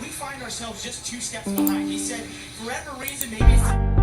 we find ourselves just 2 steps behind. He said, for whatever reason, maybe it's...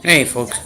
Hey folks,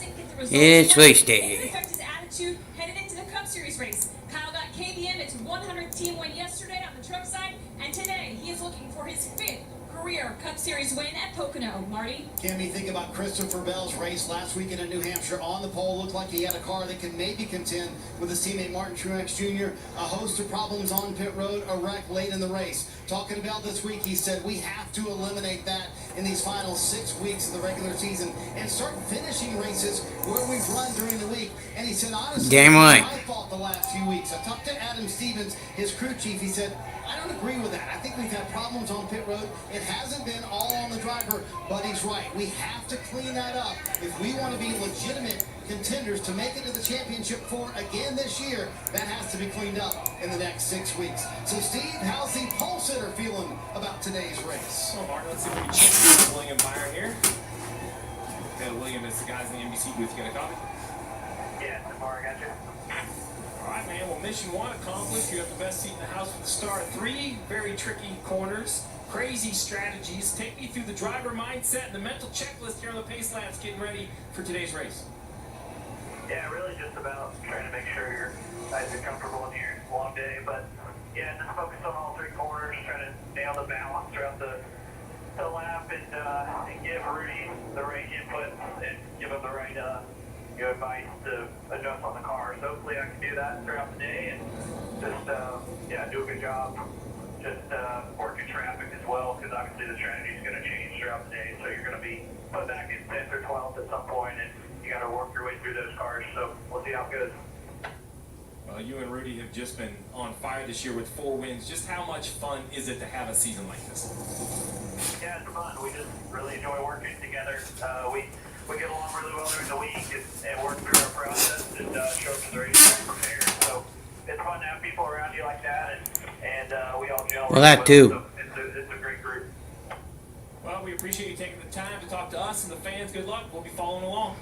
it's race day. It affected his attitude headed into the Cup Series race. Kyle got KBM, its 100th team win yesterday on the truck side, and today he is looking for his 5th career Cup Series win at Pocano. Marty? Can we think about Christopher Bell's race last weekend in New Hampshire on the pole? Looked like he had a car that can maybe contend with his teammate Martin Truex Jr. A host of problems on pit road, a wreck late in the race. Talking about this week, he said we have to eliminate that in these final 6 weeks of the regular season and start finishing races where we've run during the week. And he said, honestly, damn right. I fought the last few weeks. I talked to Adam Stevens, his crew chief. He said, I don't agree with that. I think we've had problems on pit road. It hasn't been all on the driver, but he's right. We have to clean that up if we want to be legitimate contenders to make it to the championship for again this year. That has to be cleaned up in the next 6 weeks. So, Steve, how's the pole sitter feeling about today's race? Well, Mark, let's see if we can check William Byron here. Okay, William is the guys in the NBC booth. You got a copy? Yeah, tomorrow, I got you. All right, man. Well, mission 1 accomplished. You have the best seat in the house with the start of 3 very tricky corners. Crazy strategies. Take me through the driver mindset and the mental checklist here on the pace laps getting ready for today's race. Yeah, really just about trying to make sure you're nice and comfortable in your long day. But, yeah, just focus on all 3 corners, trying to nail the balance throughout the lap and give Rudy the right input and give him the right advice to adjust on the car. So hopefully I can do that throughout the day and just, do a good job. Just working traffic as well, because obviously the strategy is going to change throughout the day. So you're going to be put back in 10th or 12th at some point, and you got to work your way through those cars. So we'll see how it goes. Well, you and Rudy have just been on fire this year with 4 wins. Just how much fun is it to have a season like this? Yeah, it's fun. We just really enjoy working together. We get along really well during the week and work through our process and show up to the race prepared. So it's fun to have people around you like that, and we all gel. Well, that too. So it's a great group. Well, we appreciate you taking the time to talk to us and the fans. Good luck. We'll be following along.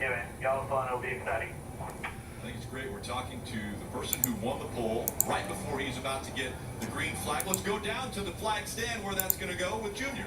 Yeah, man. Y'all have fun. It'll be exciting. I think it's great. We're talking to the person who won the pole right before he's about to get the green flag. Let's go down to the flag stand where that's going to go with Junior.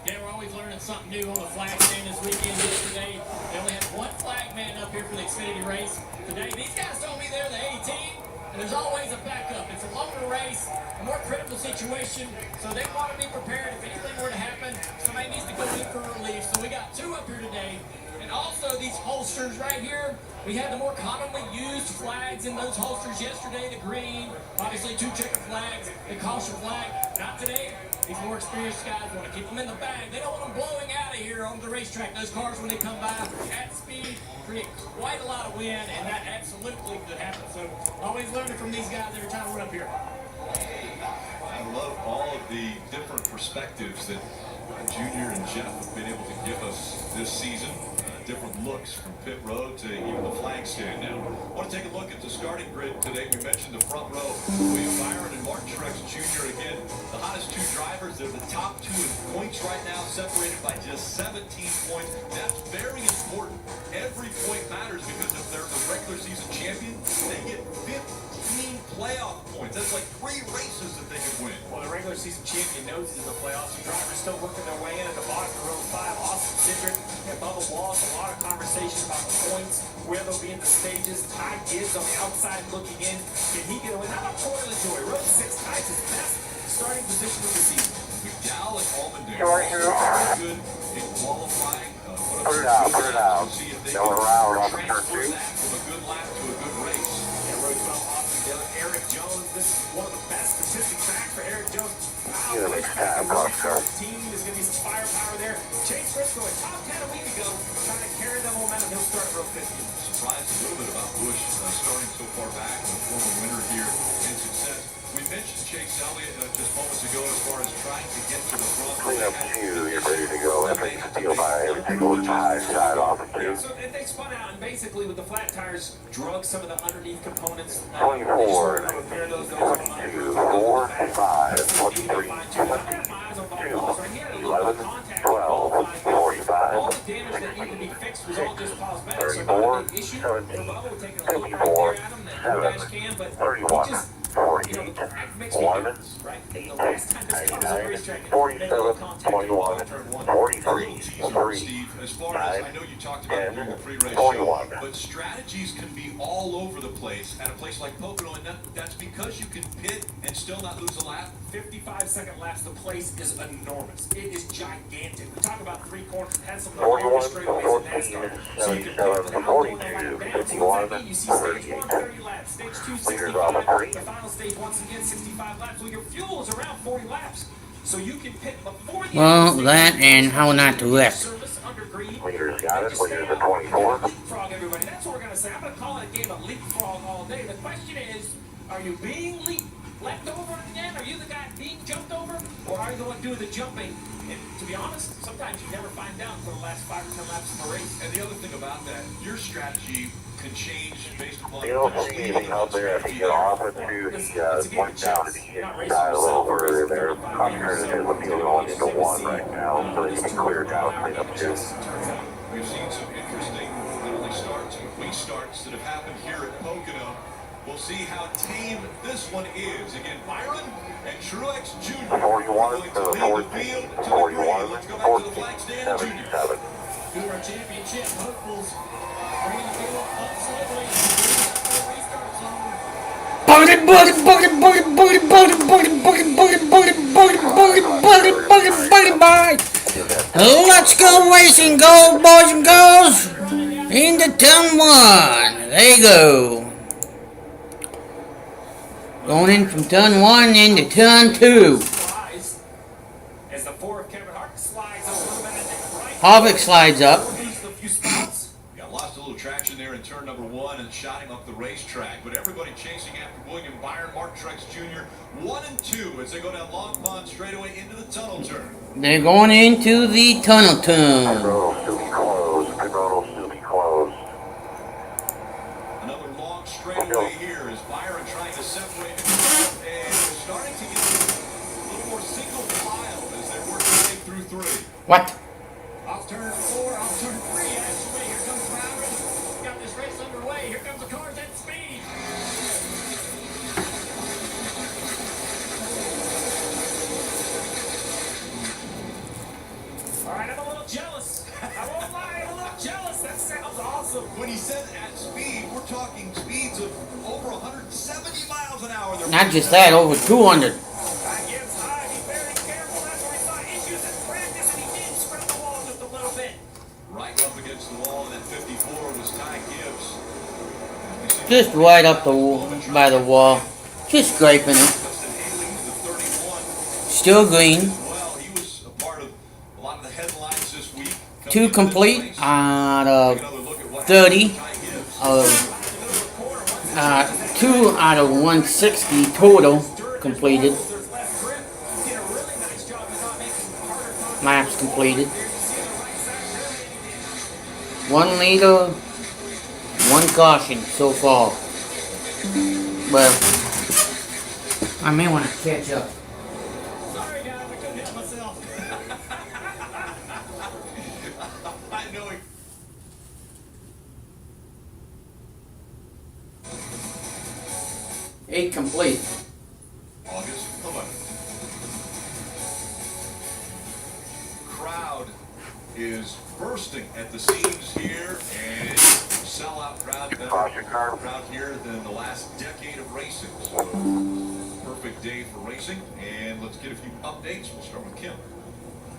Yeah, we're always learning something new on the flag stand this weekend. Yesterday, they only had 1 flag man up here for the Xfinity race. Today, these guys told me they're the A team, and there's always a backup. It's a longer race, a more critical situation, so they want to be prepared if anything were to happen. Somebody needs to go in for relief. So we got 2 up here today. And also these holsters right here, we had the more commonly used flags in those holsters yesterday, the green, obviously 2 checker flags, the caution flag. Not today. These more experienced guys want to keep them in the bag. They don't want them blowing out of here on the racetrack. Those cars, when they come by at speed, create quite a lot of wind, and that absolutely could happen. So always learning from these guys every time we're up here. I love all of the different perspectives that Junior and Jeff have been able to give us this season. Different looks from pit road to even the flag stand now. I want to take a look at the starting grid today. We mentioned the front row. William Byron and Martin Truex Jr. again, the hottest 2 drivers. They're the top 2 in points right now, separated by just 17 points. That's very important. Every point matters because if they're the regular season champion, they get 15 playoff points. That's like 3 races that they can win. Well, the regular season champion knows he's in the playoffs. The drivers still working their way in at the bottom of row 5. Austin Cindric and Bubba Wallace. A lot of conversation about the points, where they'll be in the stages. Ty Gibbs on the outside looking in. Can he get away? How about Corey LaJoy? Row 6 ties his best starting position of the season. McDowell and Allendale Very good in qualifying. Put it out. See if they Go can around on the transfer turn 2. that from a good lap to a good race. Yeah, row 12, Austin Dillon, Eric Jones. This is one of the best statistic facts for Eric Jones. Yeah, makes time, Oscar. Team, there's going to be some firepower there. Chase Briscoe, a top 10 a week ago, trying to carry the momentum. He'll start row 15. Surprised a little bit about Busch starting so far back and a former winner here in success. We mentioned trying to get to the front. Clean up 2, you're ready to go. Epic steel by everything goes high side off of 2. So they spun out and basically with the flat tires drug some of the underneath components. 24, Repair those 22, 4, 5, 23, 11, 12, 45, all the damage that needed to be fixed was all just cosmetic. So 34, not a big issue. 17, We're taking a look right 54, there at him, that 7, dash can, but 31, he just, 48, the act makes me 11, nervous, right? The last time this car was on the 99, racetrack, it 47, contact 21, turn one. 43, 3, Steve, as far as I know you talked about 10, during the pre-race 41. show, but strategies can be all over the place at a place like Pocano, and that's because you can pit and still not lose a lap. 55-second laps, the place is enormous. It is gigantic. We talk about 3 corners, it has some of the 41, longest straightaways in 14, NASCAR. So you can pit 77, without 42, going a lap down. So 51, exactly, you see stage 1, 38. 30 laps, stage 2, Leaders off 65, of 3. the final stage once again, 65 laps. Well, your fuel is around 40 laps. So you can pit before the Well, end of the that stage. and how not to wreck. Service under green. Leaders got it. Just stay Leaders out. at 24. Leapfrog everybody. That's what we're gonna say. I'm gonna call it a game of leapfrog all day. The question is, are you being left over again? Are you the guy being jumped over, or are you the one doing the jumping? And to be honest, sometimes you never find out for the last 5 or 10 laps of the race. And the other thing about that, your strategy can change based upon You don't see anything out there. If you get off into the went down to the inside a little further there. I'm turning in the field going into 1 right now, so you can clear down clean up 2. we've seen some interesting not only starts but restarts that have happened here at Pocano. We'll see how tame this one is. Again, Byron and Truex Jr. 41 to 14, 41, Let's go back to the 14, flag stand, Jr. 77. Who are championship hopefuls bringing the field up slowly. Restart zone. Booty, booty, booty, booty, booty, booty, booty, booty, booty, booty, booty, booty, booty, booty, booty, booty. Let's go racing, go boys and girls. Into turn 1. There you go. Going in from turn 1 into turn 2. As the 4 of Kevin Hart slides a little bit in that right. Harvick slides up. Loses a few spots. Yeah, lost a little traction there in turn number 1 and shot him up the racetrack. But everybody chasing after William Byron, Mark Truex Jr. 1 and 2 as they go down Long Pond straightaway into the tunnel turn. They're going into the tunnel turn. Pit road will still be closed. Pit road will still be closed. Another long straightaway here as Byron trying to separate and starting to get a little more single file as they work their way through 3. What? Off turn 4, off turn 3, actually. Here comes Byron. Got this race underway. Here comes the cars at speed. All right, I'm a little jealous. I won't lie, I'm a little jealous. That sounds awesome. When he said at speed, we're talking speeds of over 170 miles an hour. They're Not just that, over 200. Guy gets high, be very careful. That's where he saw issues in practice, and he did scrap the wall just a little bit. right up against the wall, and that 54 was Ty Gibbs. Just right up by the wall. Just scraping it. Justin Haley, the 31. Still green. Well, he was a part of a lot of the headlines this week. 2 complete out Take of another look at what 30. Ty Gibbs. Of 2 out of 160 total completed. There's less grip. He did a really nice job of not making harder contact. Laps completed. There you see the right side. 1 leader, 1 caution so far. Well, I may want to catch up. Sorry, guys. I couldn't help myself. I know he. Eight complete. August 11th. Crowd is bursting at the seams here, and it's a sellout crowd, better Caution car. crowd here than the last decade of racing. So, perfect day for racing, and let's get a few updates. We'll start with Kim.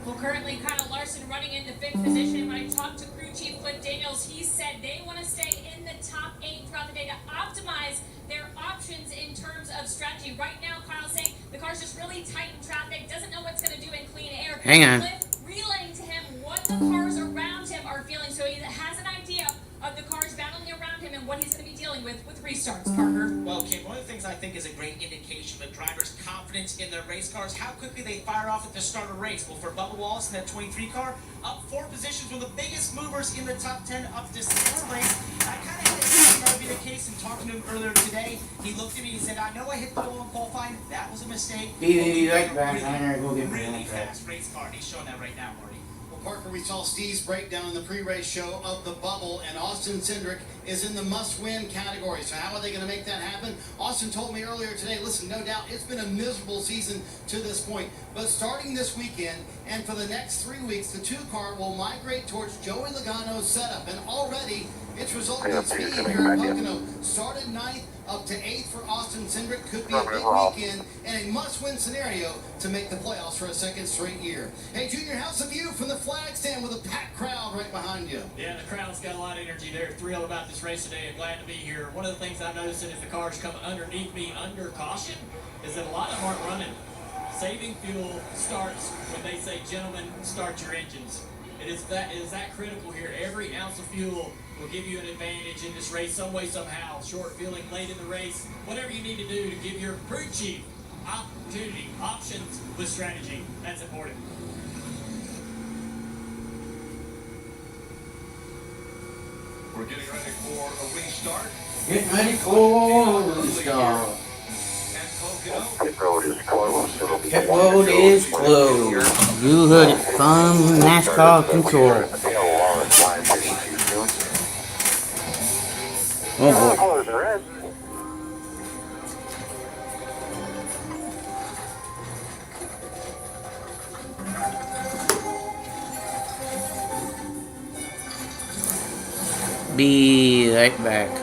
Well, currently Kyle Larson running into 5th position. When I talked to crew chief Cliff Daniels, he said they want to stay in the top 8 throughout the day to optimize their options in terms of strategy. Right now, Kyle's saying the car's just really tight in traffic, doesn't know what's going to do in clean air. Hang on. Cliff relaying to him what the cars around him are feeling, so he has an idea of the cars battling around him and what he's going to be dealing with restarts. starts, Parker? Well, Kim, one of the things I think is a great indication of a driver's confidence in their race cars, how quickly they fire off at the start of a race. Well, for Bubba Wallace in that 23 car, up 4 positions, one of the biggest movers in the top 10 up this lane. I kind of had it to be the case and talking to him earlier today. He looked at me and said, I know I hit the wall in qualifying. That was a mistake. Be right back. I'm gonna go get Really my fast race car. He's showing that right now, Marty. Well, Parker, we saw Steve's breakdown in the pre-race show of the bubble, and Austin Cindric is in the must-win category. So how are they going to make that happen? Austin told me earlier today, listen, no doubt it's been a miserable season to this point, but starting this weekend and for the next 3 weeks, the 2-car will migrate towards Joey Logano's setup, and already it's resulted in speed here at Pocano. Started 9th, up to 8th for Austin Cindric. Could be a big weekend and a must-win scenario to make the playoffs for a second straight year. Hey, Junior, how's the view from the flag stand with a packed crowd right behind you? Yeah, the crowd's got a lot of energy. They're thrilled about this race today and glad to be here. One of the things I'm noticing as the cars come underneath me under caution is that a lot of them aren't running. Saving fuel starts when they say, gentlemen, start your engines. It is that critical here. Every ounce of fuel will give you an advantage in this race some way, somehow. Short fueling late in the race, whatever you need to do to give your crew chief opportunity, options with strategy. That's important. We're getting ready for a restart. Getting ready for the start. And Pocano. Pit road is closed. It'll be Pit road is closed. You heard it from NASCAR Control. Oh boy. Closing red. Be right back.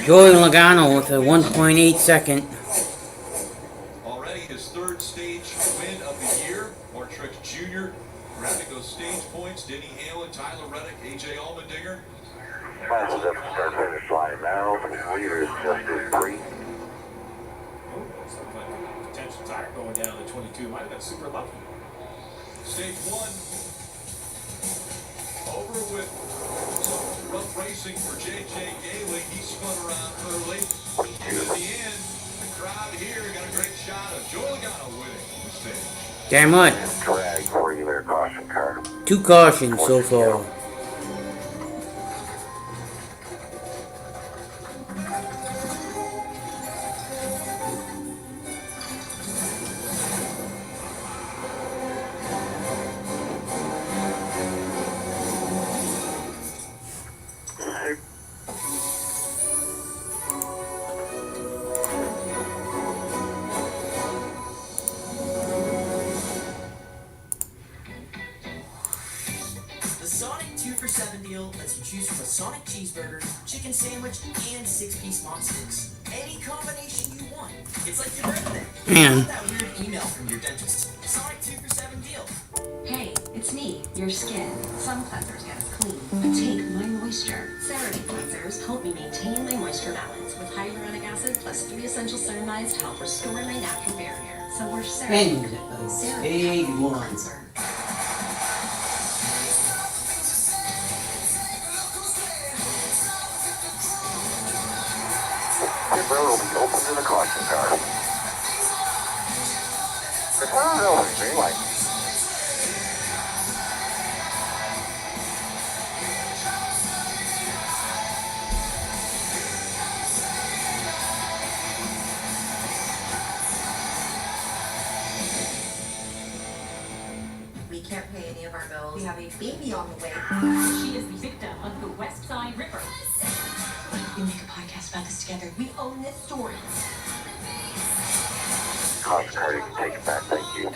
Joey Logano with a 1.8 second. Already his third stage win of the year. Mark Truex Jr. grabbing those stage points. Denny Hamlin, Tyler Reddick, AJ Allmendinger. Fastest up the start finish line now. The leader is just 3. Oh, something like a potential tire going down to 22. Might have been super lucky. Stage 1 over with some rough racing for J.J. Gailey. He spun around early. And at the end, the crowd here got a great shot of Joey Logano winning the stage. Damn right. Drag for you there, caution car. 2 cautions so far. The Sonic 2-for-7 deal lets you choose from a Sonic cheeseburger, chicken sandwich, and 6-piece mom sticks. Any combination you want. It's like your birthday. Man. Not that weird email from your dentist. Sonic 2-for-7 deal. Hey, it's me, your skin. Some cleansers get us clean, but take my moisture. CeraVe cleansers help me maintain my moisture balance with hyaluronic acid plus 3 essential ceramides to help restore my natural barrier. So we're And CeraVe. a big one. Cleanser. Pit road will be open to the caution car. It's not over, green light. We can't pay any of our bills. We have a baby on the way. She is the victim of the West Side Ripper. We make a podcast about this together. We own this story. Caution car, you can take it back, thank you.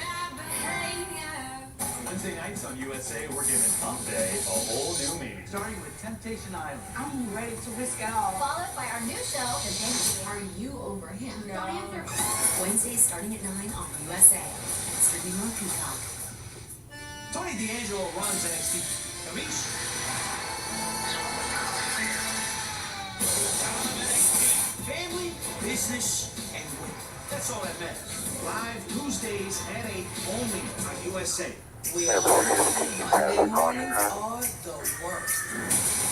Wednesday nights on USA, we're giving Hump Day a whole new meaning. Starting with Temptation Island. I'm ready to risk it all. Followed by our new show, Are You Over Him? No. Don't answer. Wednesdays starting at 9 on USA. And streaming on Peacock. Tony D'Angelo runs NXT. Kamish. Family, business, and win. That's all that matters. Live Tuesdays at 8 only on USA. We are Monday mornings are the worst.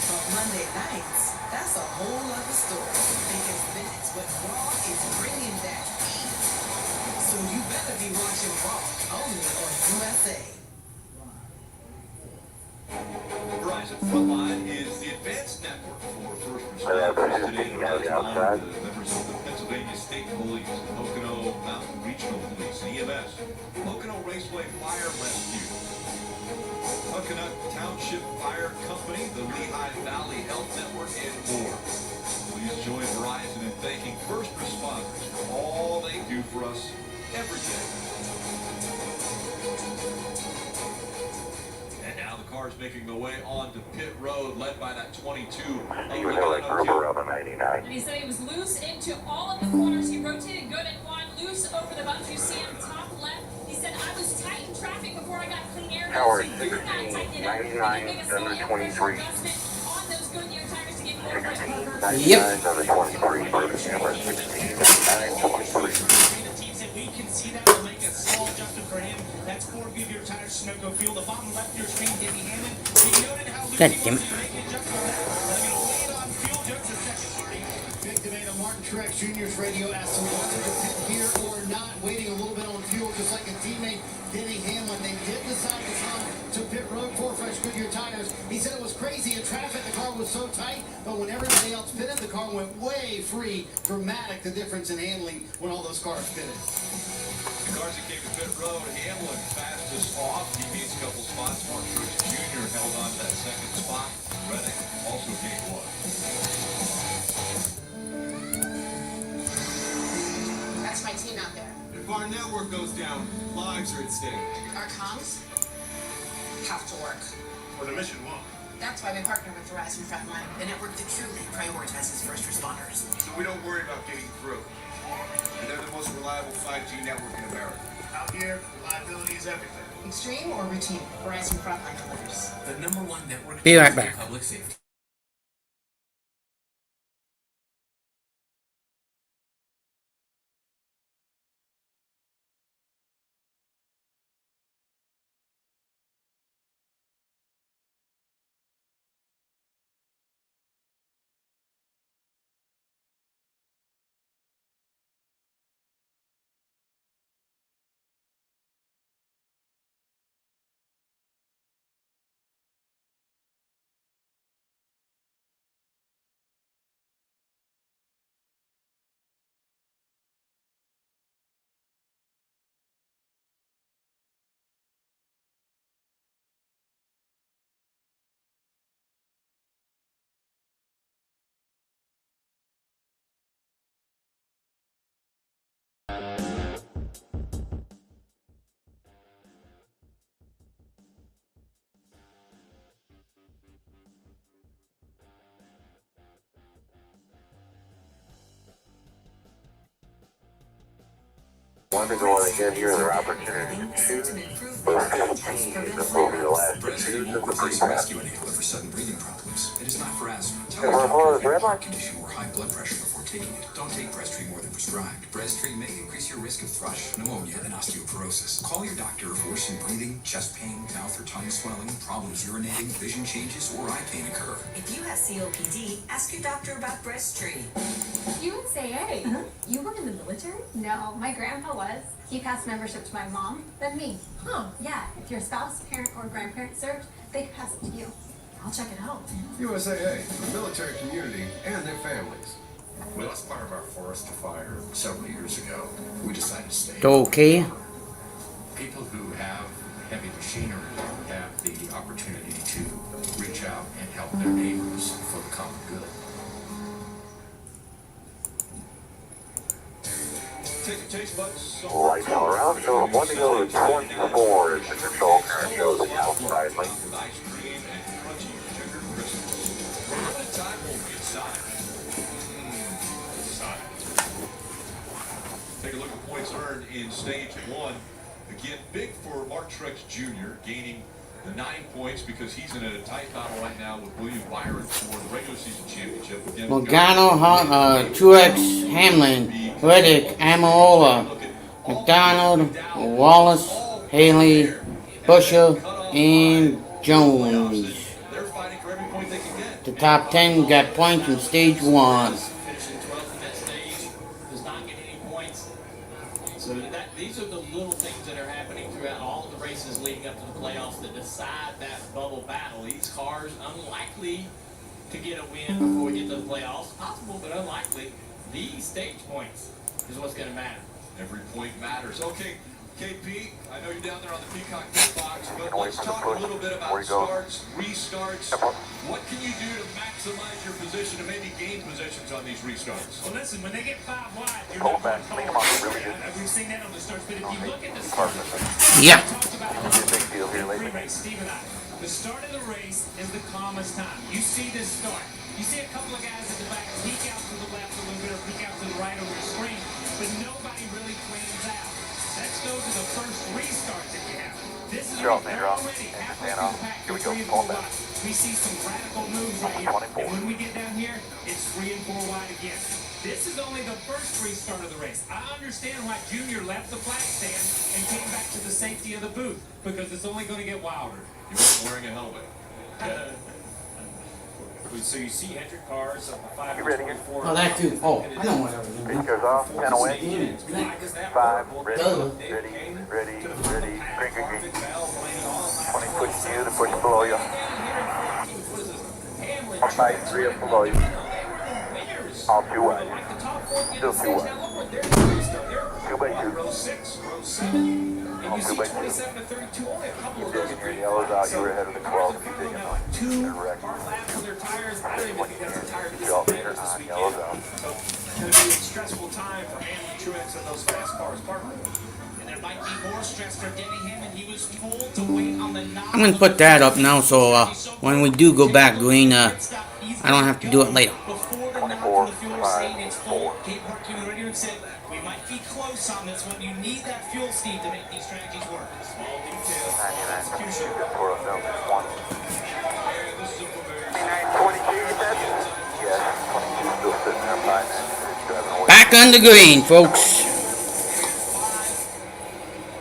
But Monday nights, that's a whole other story. Because that's what Raw is bringing that heat. So you better be watching Raw only on USA. Verizon Frontline is the advanced network for first responders. Today, Verizon the members of the Pennsylvania State Police, Pocano Mountain Regional Police, EMS, Pocano Raceway Fire Rescue, Pocano Township Fire Company, the Lehigh Valley Health Network, and more. Please join Verizon in thanking first responders for all they do for us every day. And now the car's making the way onto pit road, led by that 22. Steve Hill at Gerber up at 99. And he said he was loose into all of the corners. He rotated good and won loose over the bumps you see on top left. He said, I was tight in traffic before I got clean air. Howard, So do not tighten it up. 99, You make a number small 23. adjustment on those Goodyear tires to get more grip. 99, number 23, Burton Hammer, 16, 99, 23. The team said we can see that. We'll make a small adjustment for him. That's 4 Goodyear tires, Sunoco Fuel. The bottom left of your screen, Denny Hamlin. We noted how loose God he damn was it. to make an adjustment on that. But I'm going to wait on fuel just a second, Marty. Big debate on Martin Truex Jr.'s radio as to whether to pit here or not. Waiting a little bit on fuel, just like a teammate, Denny Hamlin. They did decide to come to pit road for fresh Goodyear tires. He said it was crazy in traffic. The car was so tight, but when everybody else pitted, the car went way free. Dramatic the difference in handling when all those cars pitted. The cars that came to pit road, Hamlin fastest off. He gains a couple spots. Mark Truex Jr. held on to that second spot. Reddick also gained 1. That's my team out there. If our network goes down, lives are at stake. Our comms have to work. For the mission won't. That's why we partner with Verizon Frontline, the network that truly prioritizes first responders. So we don't worry about getting through. And they're the most reliable 5G network in America. Out here, reliability is everything. Extreme or routine, Verizon Frontline delivers. The #1 network. Be right back. Public safety. Wonder going again here, their opportunity to choose for 15 over the last two of the Replace rescue inhaler for sudden breathing problems. It is not for asthma. Tell And your we're doctor for if you the have a heart red condition or high blood pressure before taking it. Don't take Breztri more than prescribed. Breztri may increase your risk of thrush, pneumonia, and osteoporosis. Call your doctor if worsening breathing, chest pain, mouth or tongue swelling, problems urinating, vision changes, or eye pain occur. If you have COPD, ask your doctor about Breztri. USAA? You were in the military? No, my grandpa was. He passed membership to my mom, then me. Huh. Yeah, if your spouse, parent, or grandparent served, they could pass it to you. I'll check it out. USAA, the military community, and their families. We lost part of our forest to fire several years ago. We decided to stay. Okay. People who have heavy machinery have the opportunity to reach out and help their neighbors for the common good. Take a taste buds. Lights all around, so 1 to go to 24 is the control current shows on the outside lane. With ice cream and crunchy sugar crisps. Limited time only inside. Take a look at points earned in stage 1. Again, big for Mark Truex Jr. gaining the 9 points because he's in a tight battle right now with William Byron for the regular season championship. Again, Pocano, Truex, Hamlin, Reddick, Amarola, McDonald, Wallace, Haley, Busher, and Jones. they're fighting for every point they can get. The top 10 got points in stage 1. Finishing 12th in that stage does not get any points. So these are the little things that are happening throughout all of the races leading up to the playoffs that decide that bubble battle. These cars unlikely to get a win before we get to the playoffs. Possible, but unlikely. These stage points is what's going to matter. Every point matters. Okay, KP, I know you're down there on the Peacock Pit Box, but let's talk a little bit about starts, restarts. What can you do to maximize your position and maybe gain positions on these restarts? Well, listen, when they get 5 wide, you're Pull not back, going lean them on the really good. We've seen that on the starts, but if you look at the start, Yeah. talked about It's a big deal here lately. pre-race, Steve and I. The start of the race is the calmest time. You see this start. You see a couple of guys at the back peek out to the left a little bit or peek out to the right over the screen, but nobody really plans out. Let's go to the first restart that you have. This is Drop, they're drop. already halfway Stand through off. the pack. Here we They're go. 3 and Pull 4 back. wide. We see some radical moves right here. 24. And when we get down here, it's 3 and 4 wide again. This is only the first restart of the race. I understand why Junior left the flag stand and came back to the safety of the booth because it's only going to get wilder. He wasn't wearing a helmet. So you see Hendrick cars up to 5 You ready? 24. Oh, that too. Oh, I know what I was doing. Pitch goes off, 10 away. Why does that 5, work? ready, Duh. ready, ready, ready. Drink again. Perfect valve lane, all 20 pushing you, the push below you. Hamlin, All right, 3 up below you. All 2 wide. like the top 4 in Still the 2 stage. wide. Now look what they're doing. They're 2 by 2. row 6, row 7. And All you 2 see by 2. 27 to 32, only a couple of Keep those digging are your yellows out, you were ahead of the 12. Keep Cars digging are out. two They're wrecked. hard laps on their tires. I don't even think that's a tire. This Drop is your this weekend. yellows out. So it's going to be a stressful time for Hamlin, Truex, and those fast cars. Parker. And they're might be more stress for Denningham, and he was told to wait on the knob. I'm gonna put that up now, so when we do go back green, I don't have to do it later. Before the knock from the fuel was saying it's full, Kate Park came in the radio and said, we might be close on this one. You need that fuel, Steve, to make these strategies work. Small details, execution. Back on the green, folks.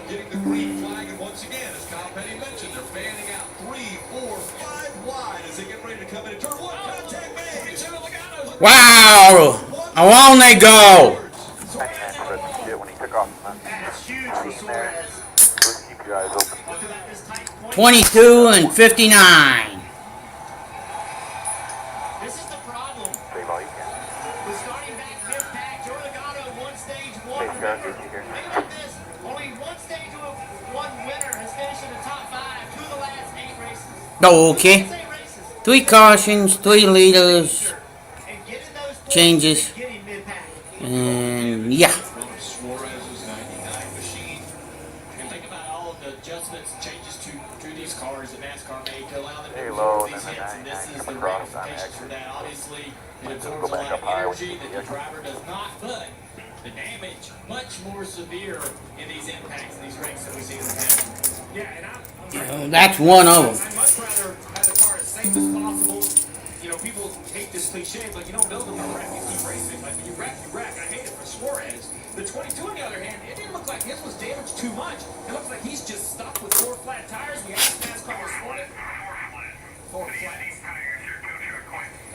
Getting the green flag, and once again, as Kyle Petty mentioned, they're fanning out 3, 4, 5 wide as they get ready to come into turn 1. Contact made. Wow! Along they go. When he took off. That's huge for Suarez. Keep your eyes open. 22 and 59. This is the problem. Save all you can. With starting back mid-pack, Joey Logano, one stage, one Hey, Scott, winner. did you hear? Think about this. Only one stage with one winner has finished in the top 5 2 of the last 8 races. Okay. 3 cautions, 3 leaders, changes, and yeah. Suarez's 99 machine. And think about all of the adjustments and changes to these cars that NASCAR made to allow them to Halo, absorb these and then hits. And this is the come across on ramifications for exit. that. Obviously, it Go absorbs a back lot up of high energy with that the the driver does not, but the damage much more severe in these impacts in these races that we see in the past. Yeah, and That's one of them. I'd much rather have the car as safe as possible. You know, people hate this cliche, but you don't build them to wreck. You keep racing. Like, when you wreck, you wreck. I hate it for Suarez. The 22, on the other hand, it didn't look like his was damaged too much. It looks like he's just stuck with 4 flat tires. We asked NASCAR this morning. 4 flats.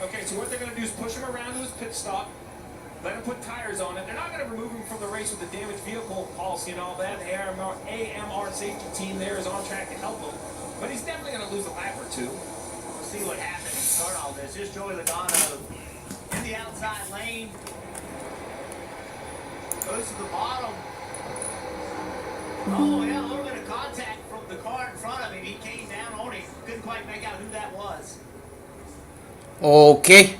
Okay, so what they're going to do is push him around to his pit stop, let him put tires on it. They're not going to remove him from the race with the damaged vehicle policy and all that. The AMR safety team there is on track to help him. But he's definitely going to lose a lap or 2. We'll see what happens to start all this. Here's Joey Logano in the outside lane. Goes to the bottom. Oh, yeah, a little bit of contact from the car in front of him. He came down on him. Couldn't quite make out who that was. Okay.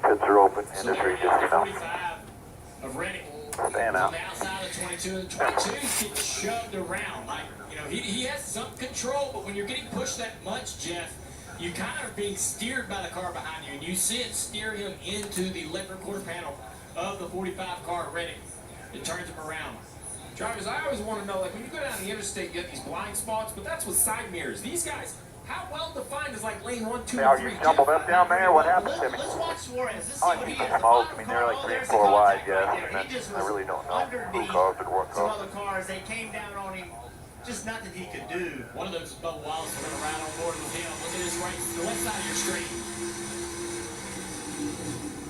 Pits are open. So Industry there's just enough. 45 of Reddick. Stand out. On the outside of 22, and 22 gets shoved around. Like, you know, he has some control, but when you're getting pushed that much, Jeff, you kind of are being steered by the car behind you, and you see it steer him into the left quarter panel of the 45 car at Reddick. It turns him around. Drivers, I always want to know, like, when you go down the interstate, you get these blind spots, but that's with side mirrors. These guys, how well defined is like lane 1, 2, Now, and 3? you jumbled up down there? What happened to me? Let's watch Suarez. Let's see Oh, what you he can is. smoke. I mean, they're like 3 and 4 wide, yes. And He just I was really don't know who underneath caused it or what some caused other it. cars. They came down on him. Just nothing he could do. One of those is Bubba Wallace. We're going to ride on board with him. Look at his right, the left side of your screen.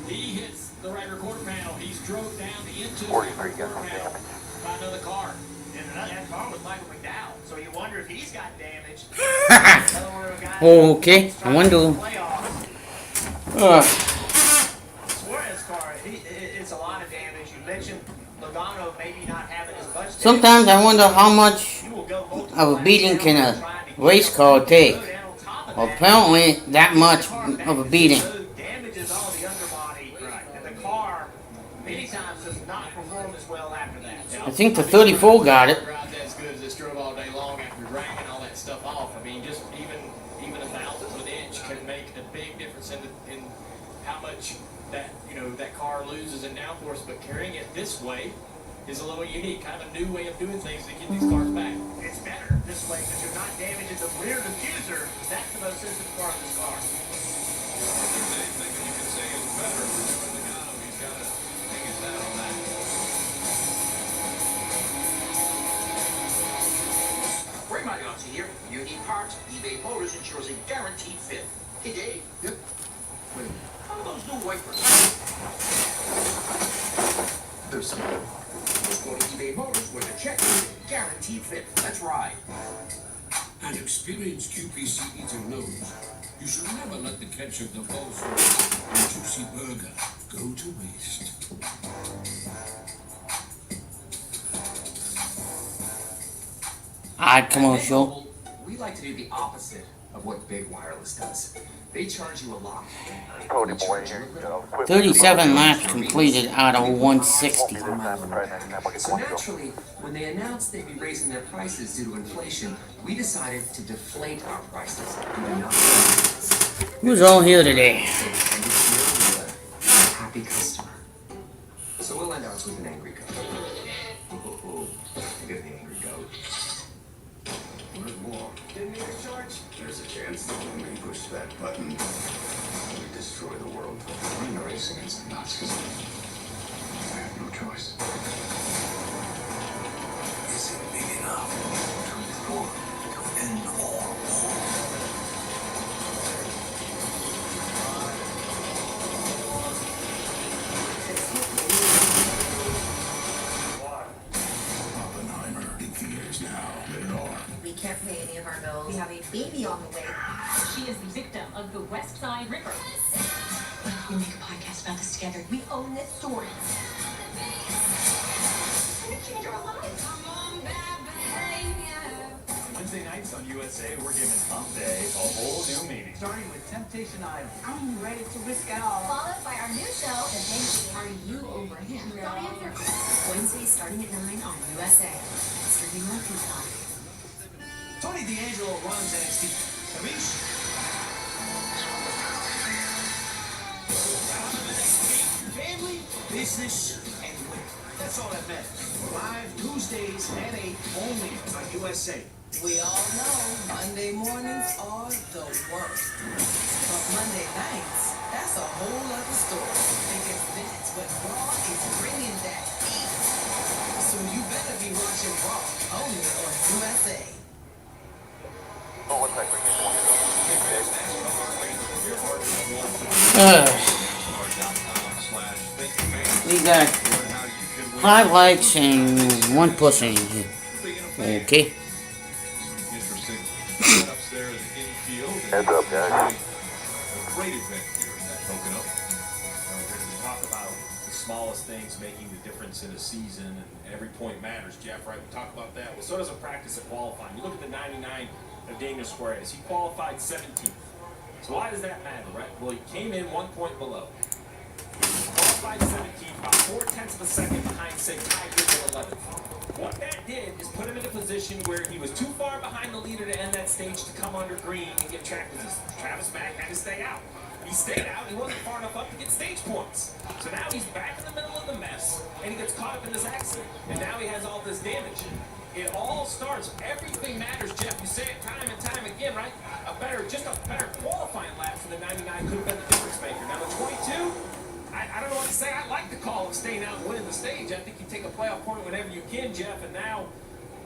He hits the right quarter panel. He's drove down into the 43 got quarter some panel damage. by another car. And that car was Michael McDowell. So you wonder if he's got damage. Okay. I wonder. Suarez car, it's a lot of damage. You mentioned Logano maybe not having as much damage. Sometimes I wonder how much of a beating can a race car take. Apparently, that much of a beating. Damages all the underbody, and the car many times does not perform as well after that. I think the 34 got it. Drives as good as this drove all day long after dragging all that stuff off. I mean, just even a thousandth of an inch can make a big difference in how much that that car loses in downforce. But carrying it this way is a little unique, kind of a new way of doing things to get these cars back. It's better this way because you're not damaging the rear diffuser. That's the most sensitive part of this car. If there's anything that you can say is better for Joey Logano, he's got to hang his hat on that. Ray Magalante here. You need parts, eBay Motors ensures a guaranteed fit. Hey, Dave. Yep. Wait, how are those new wipers? There's some. Just go to eBay Motors where the check is a guaranteed fit. Let's ride. An experienced QPC eater knows you should never let the ketchup, the balls, and juicy burger go to waste. Ad commercial. We like to do the opposite. of what big wireless does. They charge you a lot. Told him, boy, here you go. 37 laps completed out of 160. So naturally, when they announced they'd be raising their prices due to inflation, we decided to deflate our prices. Who's all here today? Happy customer. So we'll end ours with an angry goat. Oh, look at the angry goat. What more? Didn't need a charge? There's a chance that when we push that button, we destroy the world. We're in a race against the Nazis. I have no choice. Is it big enough to withdraw, to end all war? Oppenheimer, in theaters now. Rated R. We can't pay any of our bills. We have a baby on the way. She is the victim of the West Side Ripper. What if we make a podcast about this together? We own this story. Wednesday nights on USA, we're giving Hump Day a whole new meaning. Starting with Temptation Island. I'm ready to risk it all. Followed by our new show, The Baby. Are you over him? Don't answer. Wednesday starting at 9 on USA. Streaming on Peacock. Tony D'Angelo runs NXT. Kamish. Family, business, and winning. That's all that matters. Live Tuesdays at 8 only on USA. We all know Monday mornings are the worst. But Monday nights, that's a whole other story. Because that's what Raw is bringing that heat. So you better be watching Raw only on USA. Oh, one second. We got 5 likes and 1 pushing here. Okay. Heads up, guys. A great event here in that Pocano. We talk about the smallest things making the difference in a season, and every point matters, Jeff, right? We talk about that. Well, so does a practice at qualifying. You look at the 99 of Daniel Suarez. He qualified 17th. So why does that matter, right? Well, he came in 1 point below. Qualified 17th, about 4/10 of a second behind, say, tied for 11th. What that did is put him in a position where he was too far behind the leader to end that stage to come under green and get track resistance. Travis Mack had to stay out. He stayed out. He wasn't far enough up to get stage points. So now he's back in the middle of the mess, and he gets caught up in this accident. And now he has all this damage. It all starts. Everything matters, Jeff. You say it time and time again, right? Just a better qualifying lap for the 99 could have been the difference maker. Now the 22. I don't know what to say. I like the call of staying out and winning the stage. I think you take a playoff point whenever you can, Jeff. And now,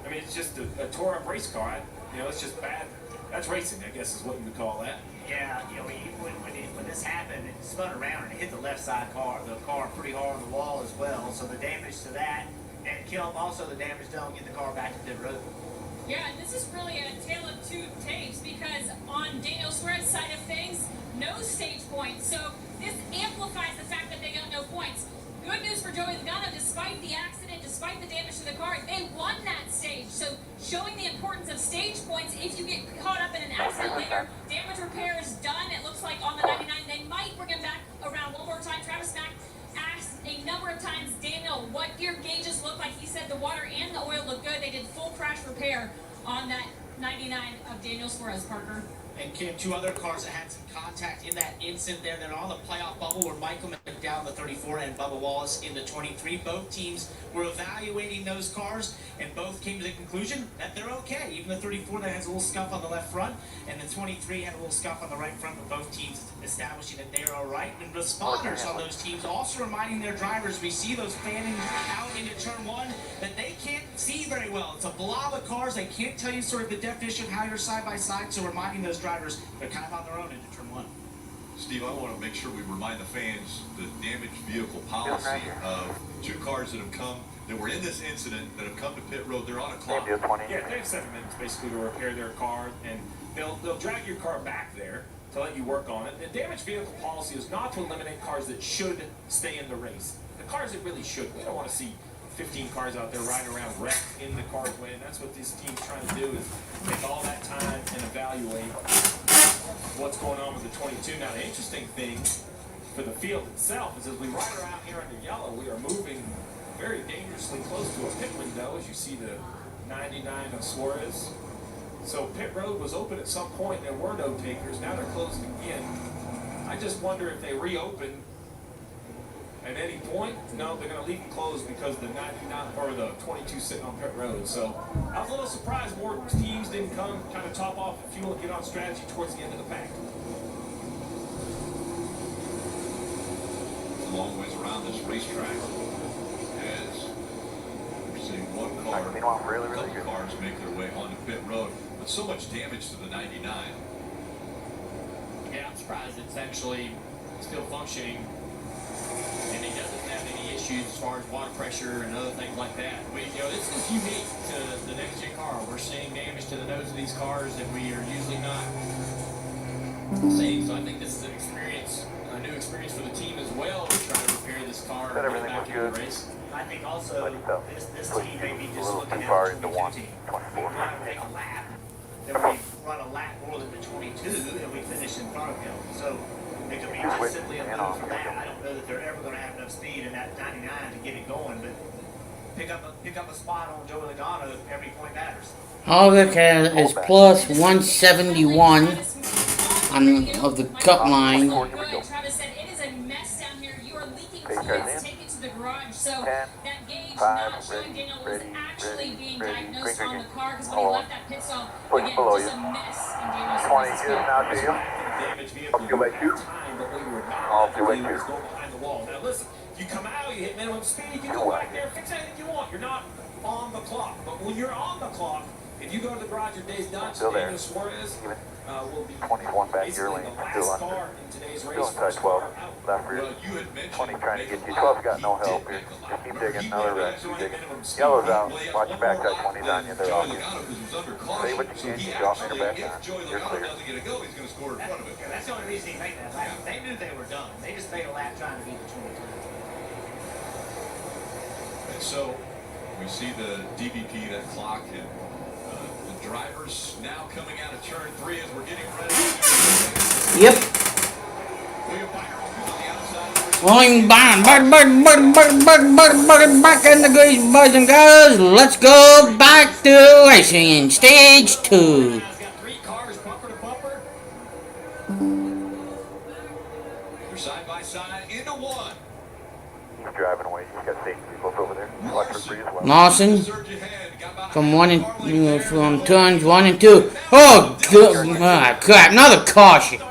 I mean, it's just a tore-up race car. It's just bad. That's racing, I guess, is what you would call that. Yeah, when this happened, it spun around and it hit the left side car, the car pretty hard on the wall as well. So the damage to that, and also the damage done getting the car back to pit road. Yeah, and this is really a tale of two tapes because on Daniel Suarez's side of things, no stage points. So this amplifies the fact that they got no points. Good news for Joey Logano, despite the accident, despite the damage to the car, they won that stage. So showing the importance of stage points, if you get caught up in an accident later, damage repair is done. It looks like on the 99, they might bring him back around one more time. Travis Mack asked a number of times, Daniel, what your gauges look like. He said the water and the oil look good. They did full crash repair on that 99 of Daniel Suarez, Parker. And Kim, 2 other cars that had some contact in that incident there. They're on the playoff bubble where Michael McDowell, the 34, and Bubba Wallace in the 23. Both teams were evaluating those cars, and both came to the conclusion that they're okay. Even the 34 that has a little scuff on the left front, and the 23 had a little scuff on the right front, but both teams establishing that they're all right. And responders on those teams also reminding their drivers, we see those fanning out into turn 1, that they can't see very well. It's a blob of cars. They can't tell you sort of the definition of how you're side by side, so reminding those drivers they're kind of on their own into turn 1. Steve, I want to make sure we remind the fans the damaged vehicle policy of 2 cars that have come, that were in this incident, that have come to pit road. They're on a clock. Yeah, they have 7 minutes basically to repair their car, and they'll drag your car back there to let you work on it. The damaged vehicle policy is not to eliminate cars that should stay in the race. The cars that really should. We don't want to see 15 cars out there riding around wrecked in the car's way, and that's what this team's trying to do is take all that time and evaluate what's going on with the 22. Now, the interesting thing for the field itself is as we ride around here under yellow, we are moving very dangerously close to a pit window, as you see the 99 of Suarez. So pit road was open at some point, there were no takers, now they're closed again. I just wonder if they reopen at any point. No, they're going to leave them closed because the 99 or the 22 sitting on pit road. So I was a little surprised more teams didn't come, kind of top off the fuel and get on strategy towards the end of the pack. A long ways around this racetrack as we're seeing one car, a couple cars make their way onto pit road, but so much damage to the 99. Yeah, I'm surprised it's actually still functioning, and it doesn't have any issues as far as water pressure and other things like that. This is unique to the next gen car. We're seeing damage to the nose of these cars that we are usually not seeing. So I think this is a new experience for the team as well to try to repair this car and get it back into the race. I think also this team may be just looking at the 22 team. We want to take a lap, then we run a lap more than the 22, and we finish in front of him. So it could be just simply a move for that. I don't know that they're ever going to have enough speed in that 99 to get it going, but pick up a spot on Joey Logano every point matters. All Vic has is plus 171 of the cut line. Travis said it is a mess down here. You are leaking fluids. Take it to the garage. So that gauge not showing Daniel was actually being diagnosed on the car because when he left that pit stop, again, just a mess in Daniel's 20 is now to you. Damaged vehicle. Go back to you. Time, but we were not. Off your way Go to. behind the wall. Now listen, you come out, you hit minimum speed, you can go back there, fix anything you want. You're not on the clock. But when you're on the clock, if you go to the garage, your day's done. Still there. Daniel Suarez will be 21 back your lane. Still under. Still inside 12. Left rear. 20 trying to get you. 12's got no help here. Just keep digging. Another red. Keep digging. Yellow's out. Watch your back. Got 20's on you. They're off you. Say what you can. You drop me your back on. You're clear. That's the only reason he made that lap. They knew they were done. They just made a lap trying to beat the 22. And so we see the DVP, that clock, and the drivers now coming out of turn 3 as we're getting ready. Yep. Rolling back in the grease, boys and girls. Let's go back to racing in stage 2. They're side by side into one. He's driving away. He's got safety people over there. Watch for free as well. Lawson from turns 1 and 2. Oh, good. Crap. Another caution.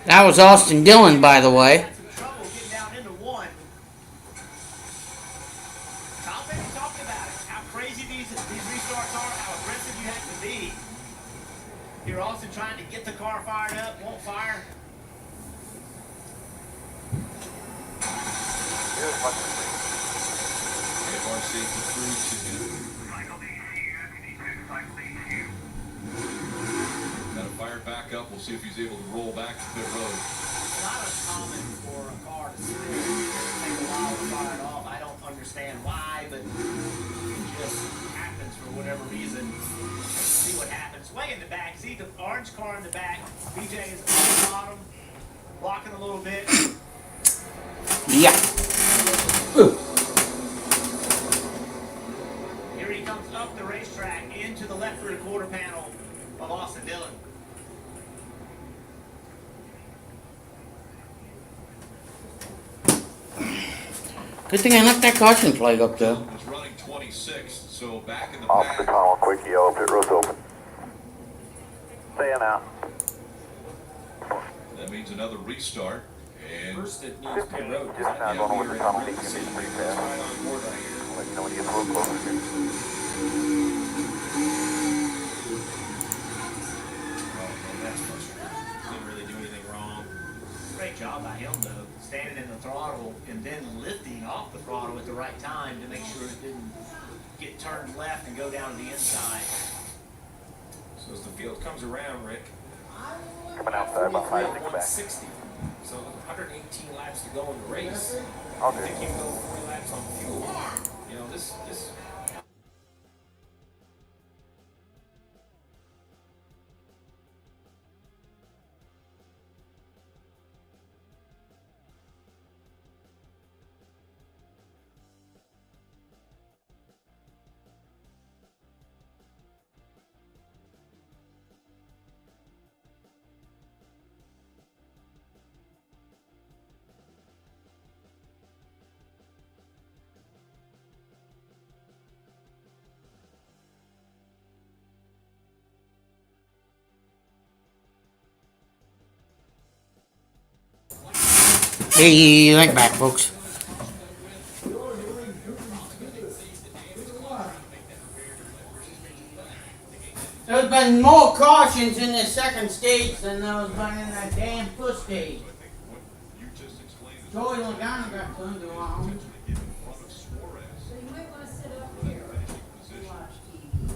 That was Austin Dillon, by the way. You're also trying to get the car fired up, won't fire. Got to fire back up. We'll see if he's able to roll back to pit road. It's not uncommon for a car to spin and take a while to fire it off. I don't understand why, but it just happens for whatever reason. See what happens. Way in the back. See the orange car in the back. BJ is on the bottom, blocking a little bit. Yeah. Here he comes up the racetrack into the left rear quarter panel of Austin Dillon. Good thing I left that caution flag up there. It's running 26th, so back in the Off pack. the tunnel. Quick yellow. Pit road's open. Staying out. That means another restart. And First it needs pit road. Just not going over the tunnel. He can be pretty fast. I'll let you know when he gets a little closer here. That's frustrating. Didn't really do anything wrong. Great job by him, though. Standing in the throttle and then lifting off the throttle at the right time to make sure it didn't get turned left and go down to the inside. So as the field comes around, Rick, Coming outside about 5 6 back. 160. So 118 laps to go in the race. Okay. I think you can go 40 laps on fuel. You know, this Hey, like back, folks. There's been more cautions in this second stage than there was been in that damn first stage. Joey Logano got turned around. So you might want to sit up here and watch TV.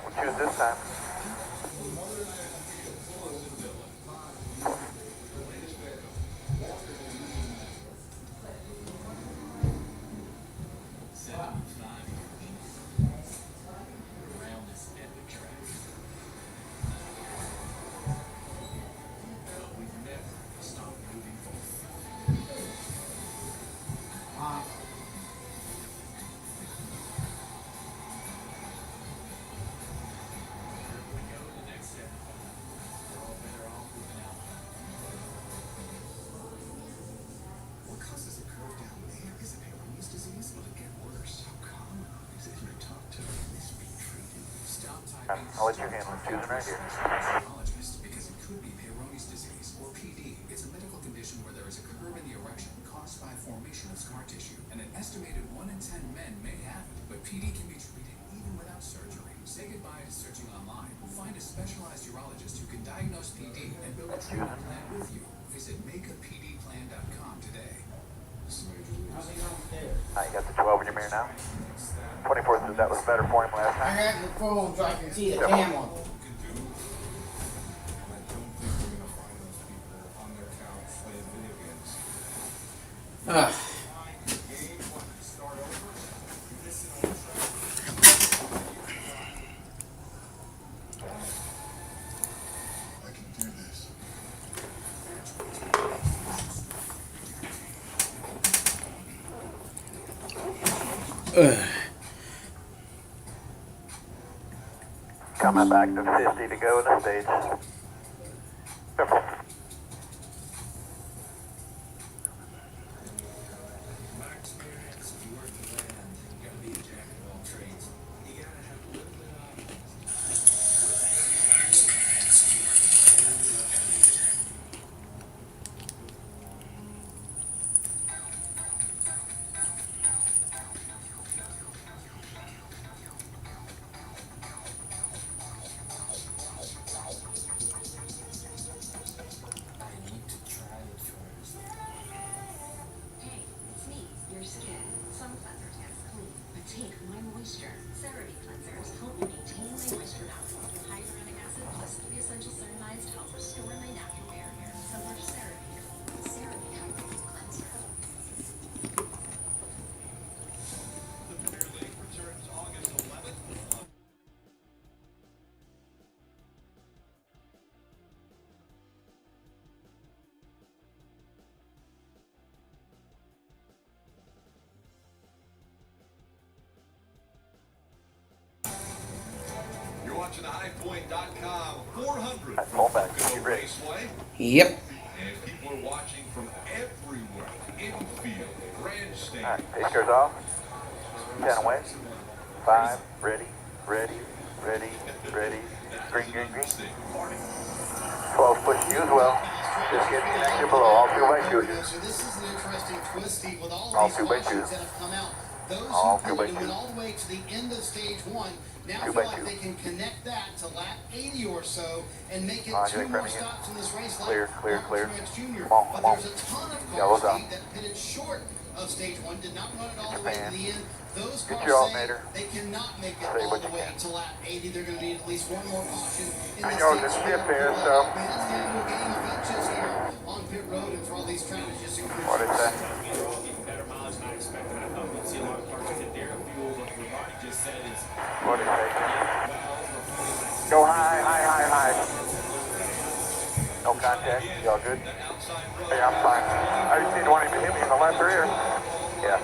We'll choose this time. I'll let you handle it. Choosing right here. Because it could be Peyronie's disease, or PD. It's a medical condition where there is a curve in the erection caused by formation of scar tissue, and an estimated 1 in 10 men may have it. But PD can be treated even without surgery. Say goodbye to searching online. Find a specialized urologist who can diagnose PD and build a treatment plan with you. Visit makeapdplan.com today. You got the 12 in your mirror now? 24 says that was better for him last I time. got the phone so I can see the camera. Ugh. Coming back to 50 to go in the stage. Careful. Watching the highpoint.com 400 Pocano Raceway. Yep. And people are watching from everywhere. Infield, grandstand. Alright, pace cars off. 10 away. 5, ready, ready, ready, ready. Green, green, green. 12 push you as well. Just get connected below. All 2 by 2. So this is an interesting twist, Steve, with All these 2 by 2. cautions that have come out. Those All who 2 by 2. went all the way to the end of stage 1 now 2 feel by like 2. they can connect that to lap 80 or so and make it 2 more stops in this race. Clear, clear, clear. Jr. Come on, But come on. there's a ton of Yellow cars down. Steve, that pitted short of stage 1, did not run it all the way to the end. Those Get cars your say alternator. they cannot make it Say all what the you way can. to lap 80. They're going to need at least one more caution in I this know team this sprint. ship here, Well, so. it has down to a game of inches here on pit road, and for all these strategists and crew What is that? They're all getting better mileage than I expected. I thought we'd see a lot of cars hit their fuel, but what Ronnie just said is, What is that? Go high, high, high, high. No contact. Y'all good? Hey, I'm fine. I just need one of you to hit me in the left rear. Yeah.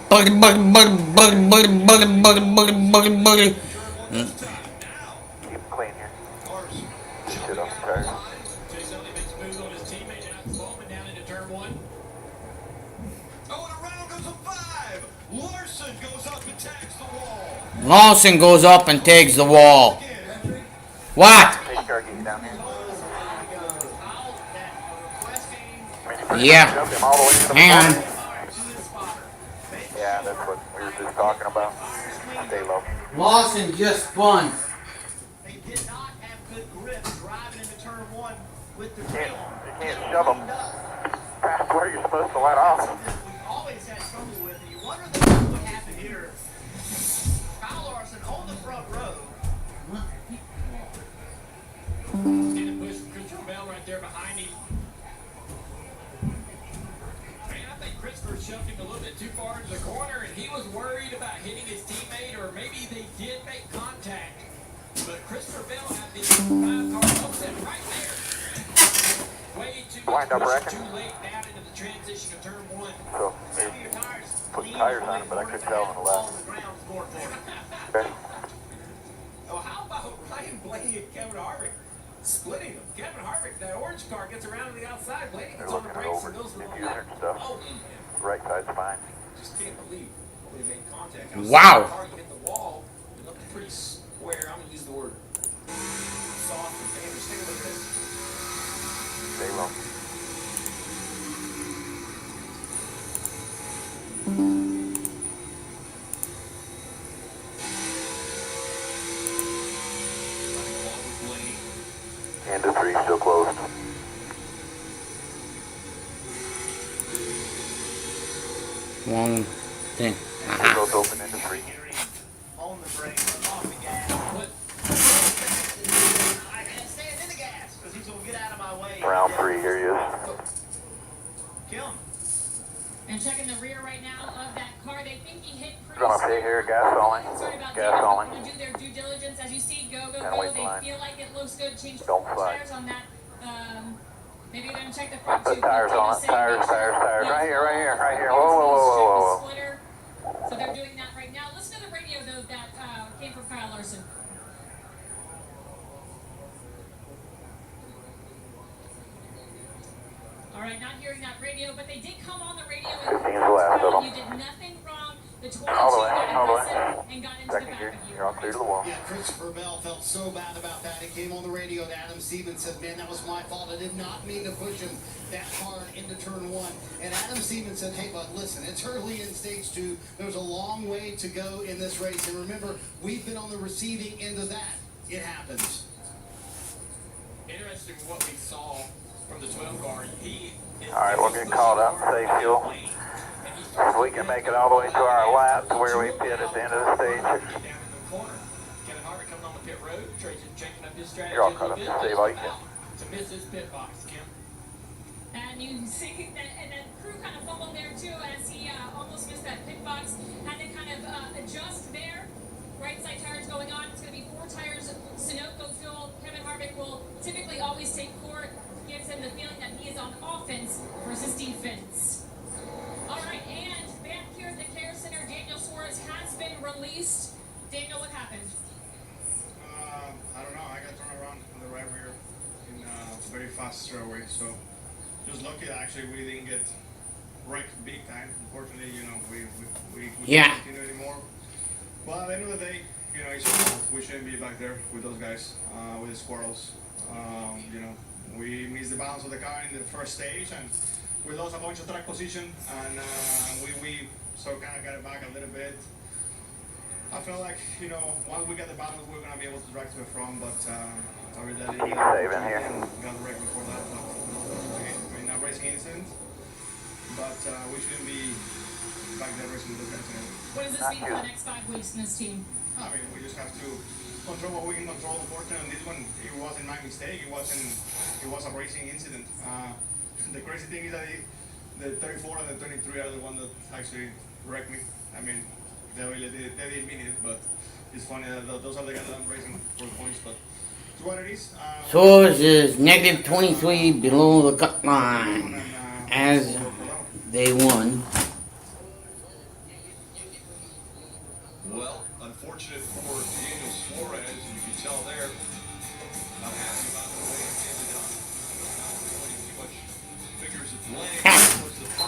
Buggy, buggy, buggy, buggy, buggy, buggy, buggy, buggy, buggy, buggy. Keep it clean here. Get shit off the tires. Chase Elliott makes moves on his teammate out the moment down into turn one. Oh, and around goes a 5. Larson goes up and tags the wall. Lawson goes up and takes the wall. What? Nascar, get you down here. Yeah. Jump him all the way into the Hang on. corner. Yeah, that's what we were just talking about. Stay low. Lawson just spun. They did not have good grip driving into turn one with the You can't shove them past where you're supposed to let off. we've always had trouble with, and you wonder what happened here. Kyle Larson on the front row. Getting a push from Christopher Bell right there behind him. Man, I think Christopher shoved him a little bit too far into the corner, and he was worried about hitting his teammate, or maybe they did make contact. But Christopher Bell had the 5-car upset right there. Way too much push, too late down into the transition of turn one. So they put tires on it, but I couldn't tell on the left. Okay. Oh, how about Ryan Blaney and Kevin Harvick splitting them? Kevin Harvick, that orange car gets around to the outside. Blaney They're gets on the looking it brakes over, and goes to the diffuser left. and stuff. Oh, Right side's fine. just can't believe they made contact. Wow. The car hit the wall. It looked pretty square. I'm going to use the word soft and damaged. Take a look at this. Stay low. Into 3, still closed. One thing. Both open into 3. On the brake, off the gas. I can't stand in the gas because he's going to get out of my way. Round 3, here he is. Kill him. And checking the rear right now of that car, they think he hit pretty Gonna stay here, gas only. Sorry about Gas that. only. Going to do their due diligence. As you see, go, go, Kinda go. wait They line. feel like it looks good. Change Don't fly. tires on that. Maybe they're going to check the front Put too. tires on it. Tires. Right here, right here, right here. Whoa, whoa, whoa, whoa, whoa. Splitter. So they're doing that right now. Listen to the radio, though, that came from Kyle Larson. All right, not hearing that radio, but they did come on the radio and 15 is the last of them. you did nothing wrong. The 22 All the way, got all the way. aggressive and got into the Second back gear, of you. you're all clear to the wall. Yeah, Christopher Bell felt so bad about that. He came on the radio to Adam Stevens, said, man, that was my fault. I did not mean to push him that hard into turn one. And Adam Stevens said, hey, bud, listen, it's early in stage 2. There's a long way to go in this race. And remember, we've been on the receiving end of that. It happens. Interesting what we saw from the 12 car. Alright, we'll get called up and safe fuel. If we can make it all the way to our lap to where we pit at the end of the stage. Kevin Harvick coming on the pit road, changing up his strategy You're all a caught little up. bit. Save all you can. To miss his pit box, Kim. And you see that, and then crew kind of fumbled there too as he almost missed that pit box. Had to kind of adjust there. Right side tires going on. It's going to be 4 tires, Sunoco fuel. Kevin Harvick will typically always take court. Gives him the feeling that he is on offense versus defense. All right, and back here at the Care Center, Daniel Suarez has been released. Daniel, what happened? I don't know. I got turned around on the right rear in a very fast straightaway. So just lucky that actually we didn't get wrecked big time. Unfortunately, you know, we Yeah. can't continue anymore. But at the end of the day, you know, we shouldn't be back there with those guys, with the squirrels. You know, we missed the balance of the car in the first stage, and we lost a bunch of track position, and we so kind of got it back a little bit. I felt like, you know, once we got the balance, we were going to be able to drag to the front, but I really didn't Keep saving here. got the wreck before that. I mean, a racing incident, but we shouldn't be back there racing with those guys. What does this mean for the next 5 weeks in this team? I mean, we just have to control what we can control. Unfortunately, on this one, it wasn't my mistake. It was a racing incident. The crazy thing is that the 34 and the 23 are the ones that actually wrecked me. I mean, they didn't mean it, but it's funny that those are the guys that I'm racing for points. But it's what it is. Scores is negative 23 below the cut line as they won. Well, unfortunate for Daniel Suarez, and you can tell there, not happy about the way it ended up. Not really too much figures of blame. It was the 5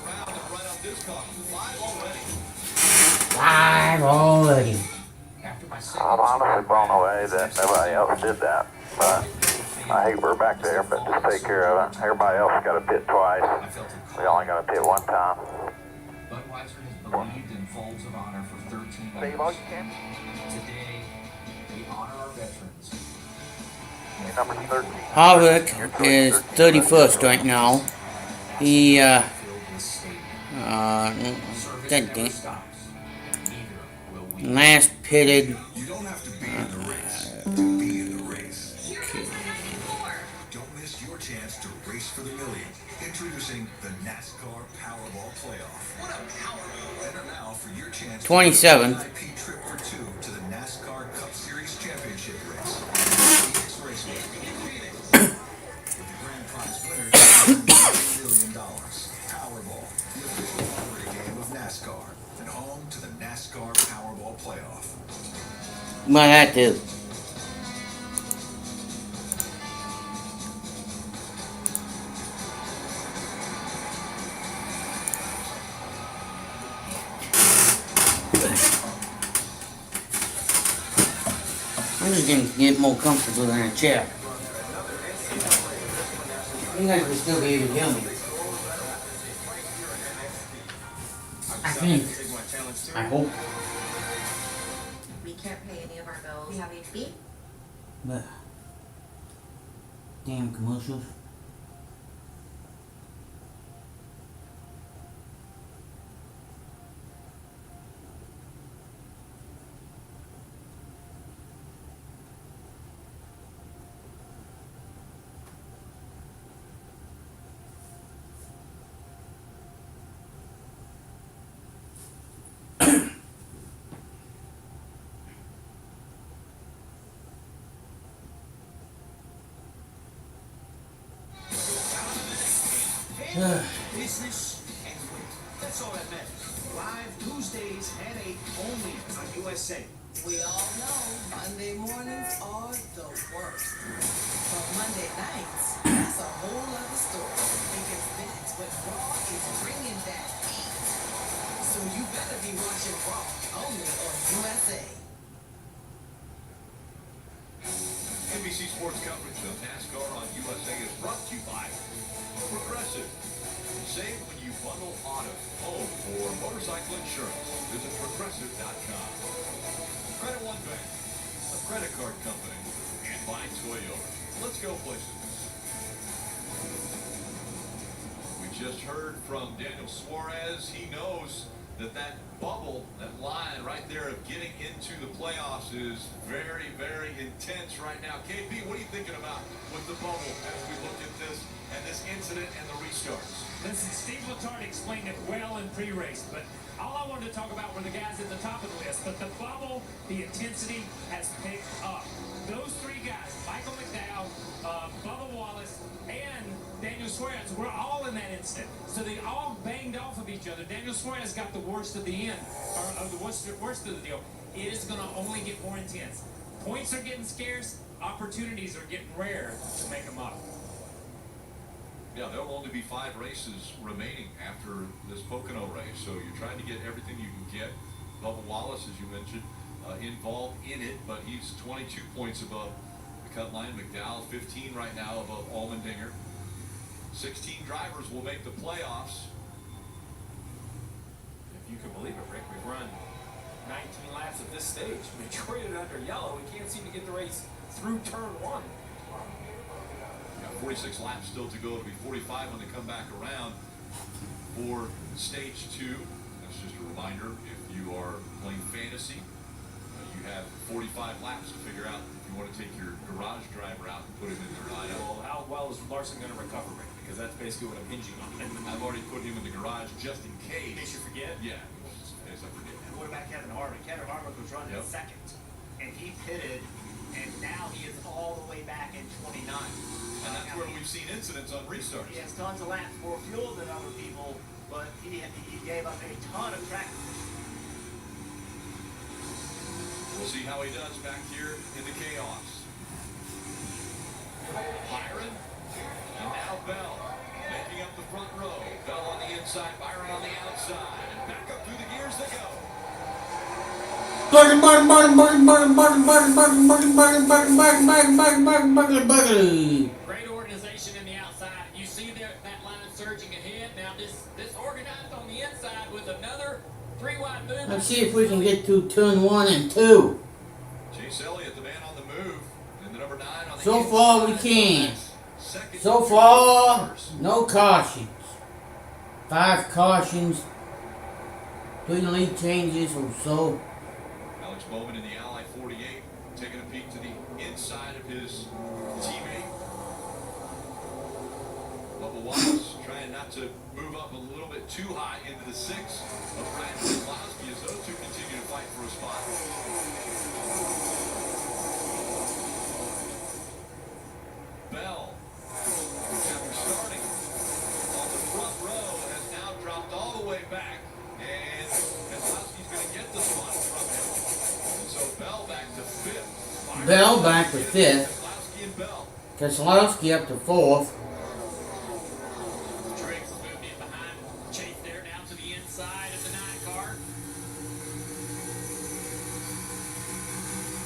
around and right up this caution. 5 already. 5 already. I'm honestly blown away that nobody else did that, but I hate we're back there, but just take care of it. Everybody else got to pit twice. We only got to pit one time. Budweiser has believed in folds of honor for 13 years. Today, we honor our veterans. Number 13. Harvick is 31st right now. He, last pitted. You don't have to be in the race to be in the race. Don't miss your chance to race for the million. Introducing the NASCAR Powerball Playoff. What a Powerball! Enter now for your chance 27th. VIP trip for 2 to the NASCAR Cup Series Championship race. Phoenix Raceway. With the grand prize winner $1 million. Powerball, the official lottery game of NASCAR, and home to the NASCAR Powerball Playoff. What I do? I'm just gonna get more comfortable in a chair. You guys will still be able to hear me. I think. I hope. We can't pay any of our bills. We have HP. But damn commercials. Business and win. That's all that matters. Live Tuesdays at 8 only on USA. We all know Monday mornings are the worst. But Monday nights, that's a whole other story. Because that's what Raw is bringing that heat. So you better be watching Raw only on USA. NBC Sports coverage of NASCAR on USA is brought to you by Progressive. Save when you bundle auto, home, or motorcycle insurance. Visit Progressive.com. Credit One Bank, a credit card company, and by Toyota. Let's go places. We just heard from Daniel Suarez. He knows that bubble, that line right there of getting into the playoffs is very, very intense right now. KB, what are you thinking about with the bubble as we look at this and this incident and the restarts? Listen, Steve Letarte explained it well in pre-race, but all I wanted to talk about were the guys at the top of the list. But the bubble, the intensity has picked up. Those 3 guys, Michael McDowell, Bubba Wallace, and Daniel Suarez, were all in that incident. So they all banged off of each other. Daniel Suarez got the worst of the end, or the worst of the deal. It is going to only get more intense. Points are getting scarce. Opportunities are getting rare to make them up. Yeah, there'll only be 5 races remaining after this Pocano race, so you're trying to get everything you can get. Bubba Wallace, as you mentioned, involved in it, but he's 22 points above the cut line. McDowell, 15 right now above Allmendinger. 16 drivers will make the playoffs. If you can believe it, Rick, we've run 19 laps at this stage. We traded under yellow. We can't seem to get the race through turn 1. 46 laps still to go. It'll be 45 when they come back around. for stage 2. That's just a reminder, if you are playing fantasy, you have 45 laps to figure out if you want to take your garage driver out and put him in their lineup. Well, how well is Larson going to recover, Rick? Because that's basically what I'm hinging on. I've already put him in the garage just in case. In case you forget? Yeah, just in case I forget. And what about Kevin Harvick? Kevin Harvick was running second, and he pitted, and now he is all the way back in 29. And that's where we've seen incidents on restarts. He has tons of laps, more fuel than other people, but he gave up a ton of track. We'll see how he does back here in the chaos. Byron, and now Bell, making up the front row. Bell on the inside, Byron on the outside, and back up through the gears they go. Great organization in the outside. You see that line surging ahead. Now this organized on the inside with another 3-wide move. Let's see if we can get to turn 1 and 2. Chase Elliott, the man on the move, and the number 9 on the So inside. far we can. So far, no cautions. 5 cautions. 3 lead changes or so. Alex Bowman in the Ally 48, taking a peek to the inside of his teammate. Bubba Wallace trying not to move up a little bit too high into the 6 of Brad Keselowski as those two continue to fight for a spot. Bell, after starting on the front row, has now dropped all the way back, and Keselowski's going to get the spot from him. And so Bell back to 5th. Bell back to 5th. Keselowski and Bell. Keselowski up to 4th. Triggs moved in behind Chase there down to the inside of the 9 car.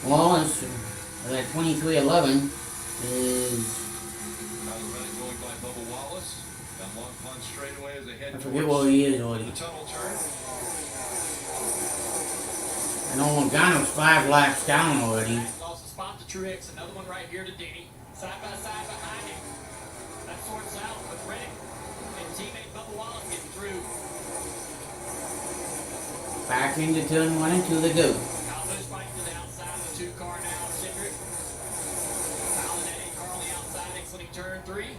Wallace at 23:11 is. Going by Bubba Wallace. That long punt straightaway as they head I forget towards where he is already. the tunnel turn. I know Logano's 5 laps down already. Lost a spot to Truex. Another one right here to Denny. Side by side behind him. That sorts out with Reddick and teammate Bubba Wallace getting through. Back into turn 1 and 2 they go. Kyle Busch fighting to the outside of the 2 car now. Cindric. Fouling that 8 car on the outside, exiting turn 3.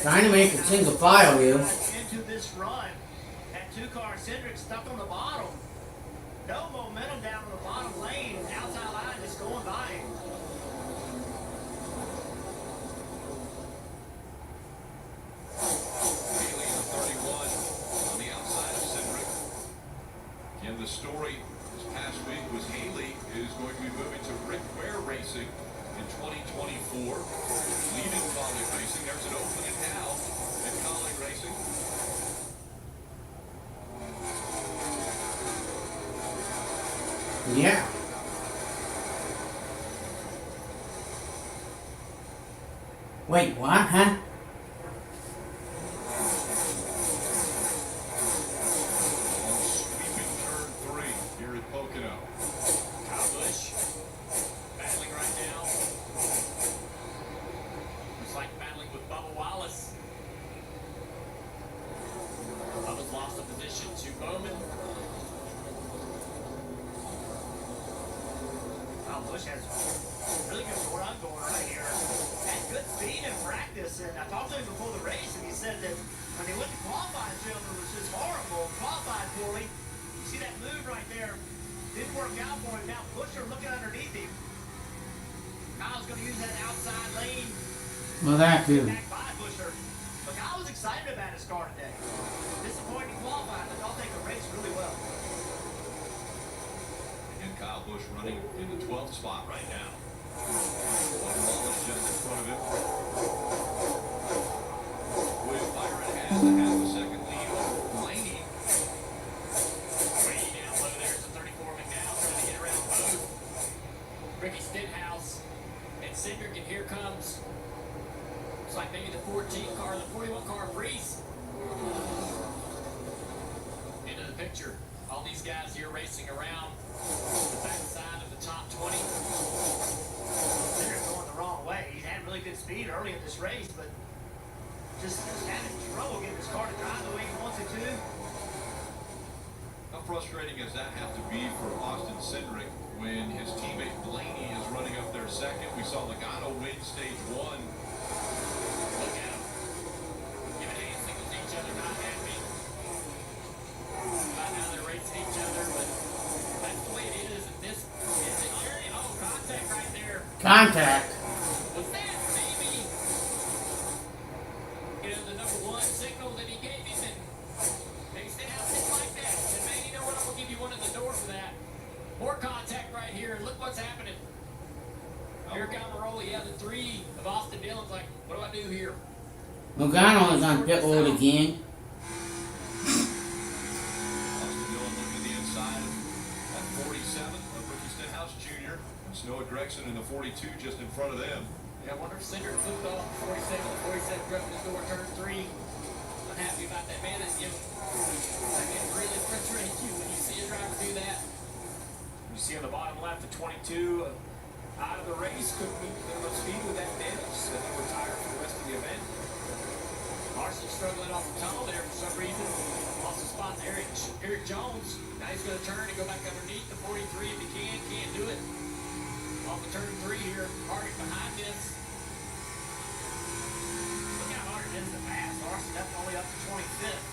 Trying to make a single file here. Into this run, that 2-car Cindric stuck on the bottom. No momentum down in the bottom lane. Outside line just going by him. Haley in the 31 on the outside of Cindric. Again, the story this past week was Haley is going to be moving to Rick Ware Racing in 2024. Leaving Colleague Racing. There's an opening now at Colleague Racing. Yeah. Wait, what? Huh? On sweeping turn 3 here at Pocano. Kyle Busch battling right now. Looks like battling with Bubba Wallace. Bubba's lost the position to Bowman. Kyle Busch has really good run going right here. Had good speed in practice, and I talked to him before the race, and he said that when they went to qualifying, it was just horrible. Qualified poorly. You see that move right there? Didn't work out for him. Now Buescher looking underneath him. Kyle's going to use that outside lane. Well, that too. Back by Buescher. But Kyle was excited about his car today. Disappointing qualifying, but they'll take the race really well. And Kyle Busch running in the 12th spot right now. Wallace just in front of him. William Byron has to have the second lead over Blaney. Way down low there's the 34 McDowell trying to get around both. Ricky Stenhouse and Cindric, and here comes, looks like maybe the 14 car, the 41 car Breeze. Into the picture. All these guys here racing around the backside of the top 20. Cindric going the wrong way. He's had really good speed early in this race, but just having trouble getting his car to drive the way he wants it to. How frustrating does that have to be for Austin Cindric when his teammate Blaney is running up there second? We saw Logano win stage 1. Look at him. Giving hand signals to each other, not happy. By now they're racing each other, but that's the way it is in this. It's a journey. Oh, contact right there. Contact. What's that, baby? You know, the number 1 signal that he gave him, and maybe stay out things like that. And man, you know what? I'm going to give you one in the door for that. More contact right here, and look what's happening. Here Camaroli, yeah, the 3 of Austin Dillon's like, what do I do here? Logano is on pit road again. Austin Dillon looking at the inside at 47 of Ricky Stenhouse Jr. Snow Gregson in the 42 just in front of them. Yeah, I wonder if Cindric flipped off 47. The 47 dropped his door, turn 3. Unhappy about that, man. That can really frustrate you when you see a driver do that. You see on the bottom left, the 22 out of the race, couldn't meet the speed with that damage, so they were tired for the rest of the event. Larson struggling off the tunnel there for some reason. Lost a spot there. Eric Jones. Now he's going to turn and go back underneath the 43 if he can. Can't do it. Off the turn 3 here. Hardy behind this. Look how hard it is to pass. Larson up only up to 25th.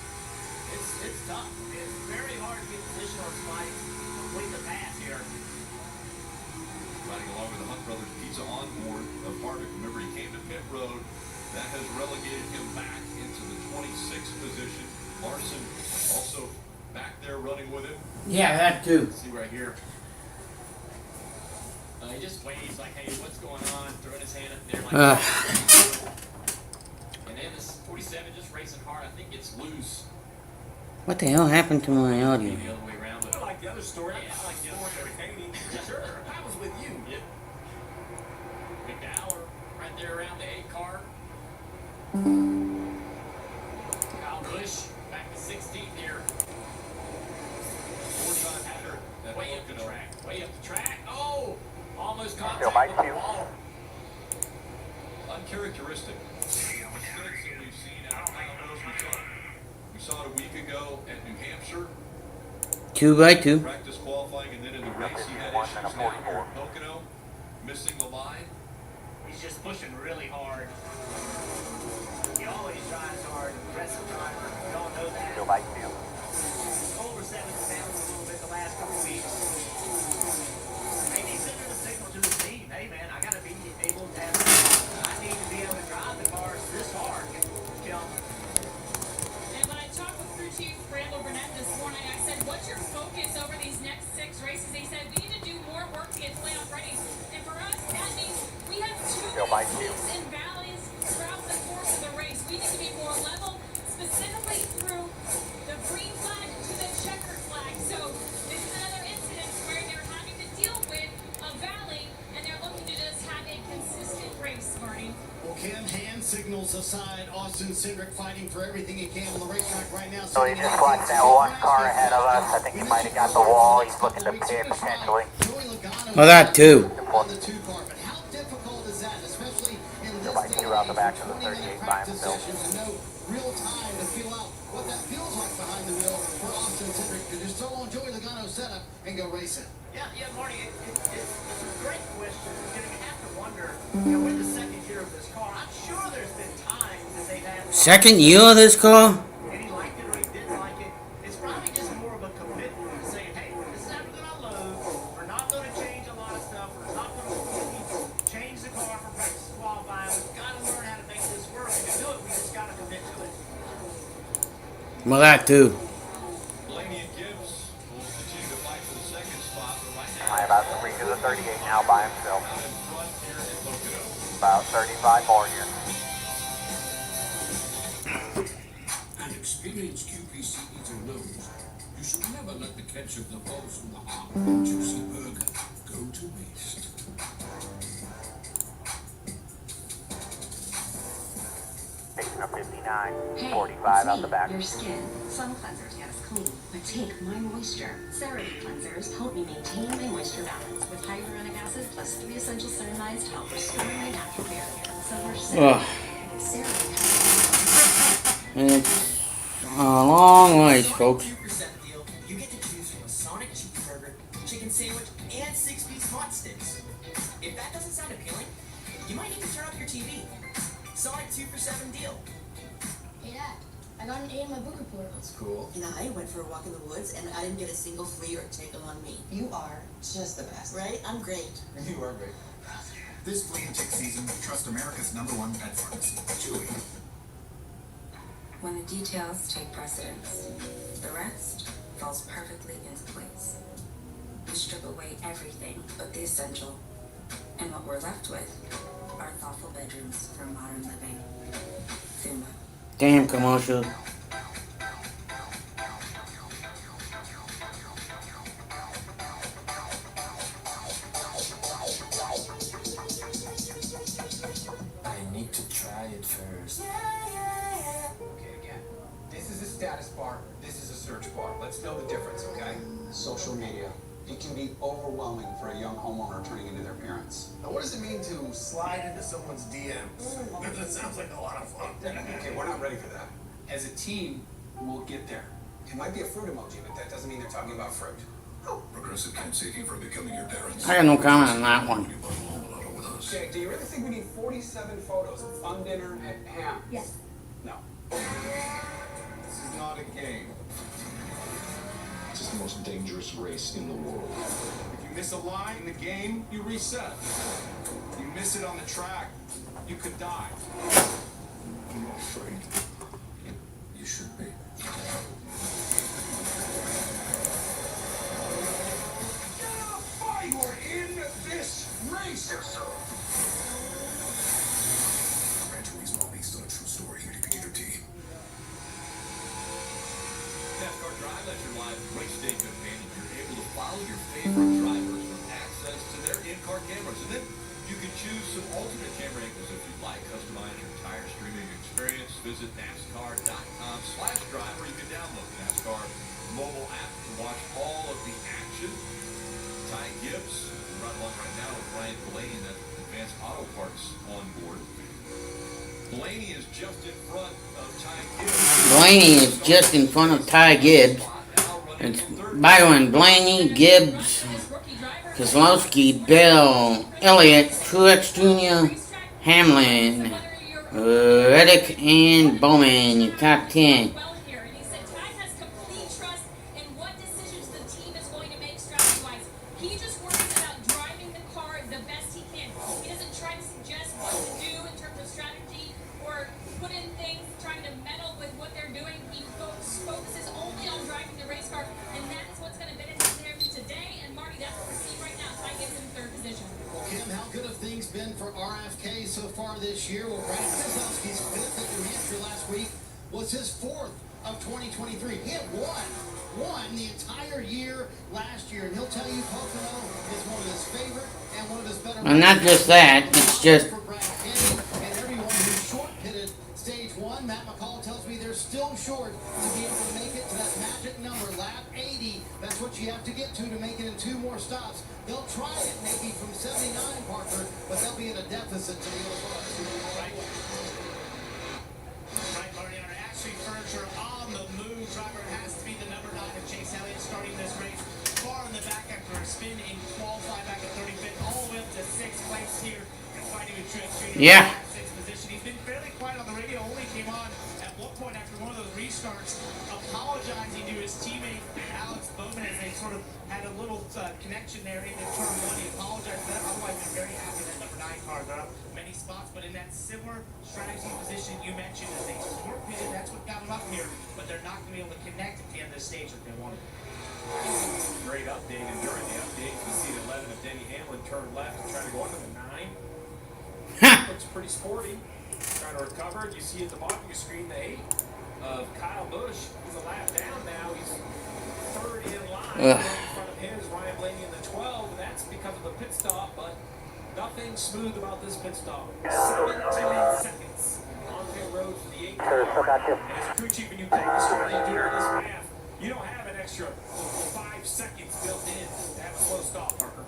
It's tough. It's very hard to get position on somebody to complete the pass here. Riding along with the Hunt Brothers Pizza on board of PARTYR. Remember, he came to pit road. That has relegated him back into the 26th position. Larson also back there running with him. Yeah, that too. See right here. He just waves like, hey, what's going on? Throwing his hand up there like that. And then this 47 just racing hard. I think it's loose. What the hell happened to my audio? Maybe the other way around. But I like the other story. Yeah, I like the other story. Sure, I was with you. Yep. McDowell right there around the 8 car. Kyle Busch back to 16th here. 45 hitter. Way up the track. Way up the track. Oh! Almost contact Still by with the 2. wall. Uncharacteristic. Mistakes that we've seen out of those we saw it a week ago at New Hampshire. 2 by 2. Practice qualifying, and then in the race he had issues now here at Pocano, missing the line. He's just pushing really hard. He always drives hard. Aggressive driver. We all know that. Still by 2. Over 7 down a little bit the last couple weeks. Maybe sending a signal to his team. Hey man, I gotta be able to have. I need to be able to drive the cars this hard. Kill them. And when I talked with crew chief Randall Burnett this morning, I said, what's your focus over these next 6 races? He said, we need to do more work to get playoff ready. And for us, that means we have too many peaks and valleys throughout the course of the race. We need to be more level, specifically through the green flag to the checkered flag. So this is another incident where they're having to deal with a valley, and they're looking to just have a consistent race, Marty. Well, Kim, hand signals aside, Austin Cindric fighting for everything he can on the racetrack right now. So he just watched that 1 car ahead of us. I think he might have got the wall. He's looking to pit potentially. Well, that too. On the 2 car, but how difficult is that, especially in this Like day 2 and out the age, back of the 20 38 minute by practice himself. sessions and no real time to feel out what that feels like behind the wheel for Austin Cindric to just throw on Joey Logano's setup and go racing. Yeah, Marty, it's a great question. You're going to have to wonder, you know, in the second year of this car, I'm sure there's been times that they've had. Second year of this car? And he liked it or he didn't like it. It's probably just more of a commitment to saying, hey, this is how we're going to load. We're not going to change a lot of stuff. We're not going to change the car for practice qualifying. We've got to learn how to make this work. And to do it, we just got to commit to it. Well, that too. Blaney and Gibbs will continue to fight for the second spot, but right now, About 3 to the 38 now by himself. out in front here at Pocano. About 35 more here. An experienced QPC eater knows you should never let the catch of the balls from the hot and juicy burger go to waste. Pacing up 59, Hey, 45 it's out me, the back. your skin. Some cleansers get us clean, but take my moisture. CeraVe cleansers help me maintain my moisture balance with hyaluronic acid plus 3 essential ceramides to help restore my natural barrier. So we're CeraVe. CeraVe It's a long ways, folks. 2% deal. You get to choose from a Sonic cheeseburger, chicken sandwich, and 6-piece hot sticks. If that doesn't sound appealing, you might need to turn up your TV. Sonic 2 for $7 deal. Hey Dad, I got an A in my book report. That's cool. And I went for a walk in the woods, and I didn't get a single flea or tickle on me. You are just the best. Right? I'm great. You are great. This flea and tick season, trust America's #1 pet pharmacy, Chewy. When the details take precedence, the rest falls perfectly into place. We strip away everything but the essential, and what we're left with are thoughtful bedrooms for modern living. Thuma. Damn commercial. I need to try it first. Okay, again. This is a status bar. This is a search bar. Let's know the difference, okay? Social media. It can be overwhelming for a young homeowner turning into their parents. Now, what does it mean to slide into someone's DMs? That sounds like a lot of fun. Okay, we're not ready for that. As a team, we'll get there. It might be a fruit emoji, but that doesn't mean they're talking about fruit. Progressive can't save you from becoming your parents. I got no comment on that one. Okay, do you really think we need 47 photos of fun dinner at Ham? Yes. No. This is not a game. This is the most dangerous race in the world. If you miss a line in the game, you reset. You miss it on the track, you could die. I'm afraid. You should be. You are in this race! Rancho Weasel, based on a true story. NASCAR Drive, that's your live race day companion. You're able to follow your favorite drivers with access to their in-car cameras. And then you can choose some alternate camera angles if you'd like. Customize your entire streaming experience. Visit NASCAR.com/drive, or you can download the NASCAR mobile app to watch all of the action. Ty Gibbs, run along right now with Ryan Blaney, that Advanced Auto Parts on board. Blaney is just in front of Ty Gibbs. Blaney is just in front of Ty Gibbs. It's Byron, Blaney, Gibbs, Keselowski, Bell, Elliott, Truex Jr., Hamlin, Reddick, and Bowman. Your top 10. Been for RFK so far this year. Well, Brad Keselowski's 5th at New Hampshire last week was his 4th of 2023. He had won the entire year last year, and he'll tell you Pocano is one of his favorite and one of his better. And not just that, it's just for Brad Kenny and everyone who short pitted stage 1. Matt McCall tells me they're still short to be able to make it to that magic number, lap 80. That's what you have to get to make it in 2 more stops. They'll try it maybe from 79, Parker, but they'll be at a deficit to the other Right, Mariano. Actually, furniture on the move. Driver has to be the number 9 of Chase Elliott, starting this race far in the back after a spin in qualify back at 35th, all the way up to 6th place here and fighting with Truex Jr. Yeah. in 6th position. He's been fairly quiet on the radio. Only came on at one point after one of those restarts, apologizing to his teammate Alex Bowman as they sort of had a little connection there in the turn 1. He apologized for that. Otherwise, they're very happy that number 9 car. They're up many spots, but in that similar strategy position you mentioned, as they short pitted, that's what got them up here. But they're not going to be able to connect at the end of the stage if they wanted. Great update, and during the update, you see that 11 of Denny Hamlin turned left and trying to go under the 9. Looks pretty sporty. Trying to recover. You see at the bottom of your screen the 8 of Kyle Busch. He's a lap down now. He's third in line. In front of him is Ryan Blaney in the 12, and that's because of the pit stop, but nothing smooth about this pit stop. 17 seconds on pit road for the 8 car. And as crew chief, when you take the story and do all this math, you don't have an extra 5 seconds built in to have a slow stop, Parker.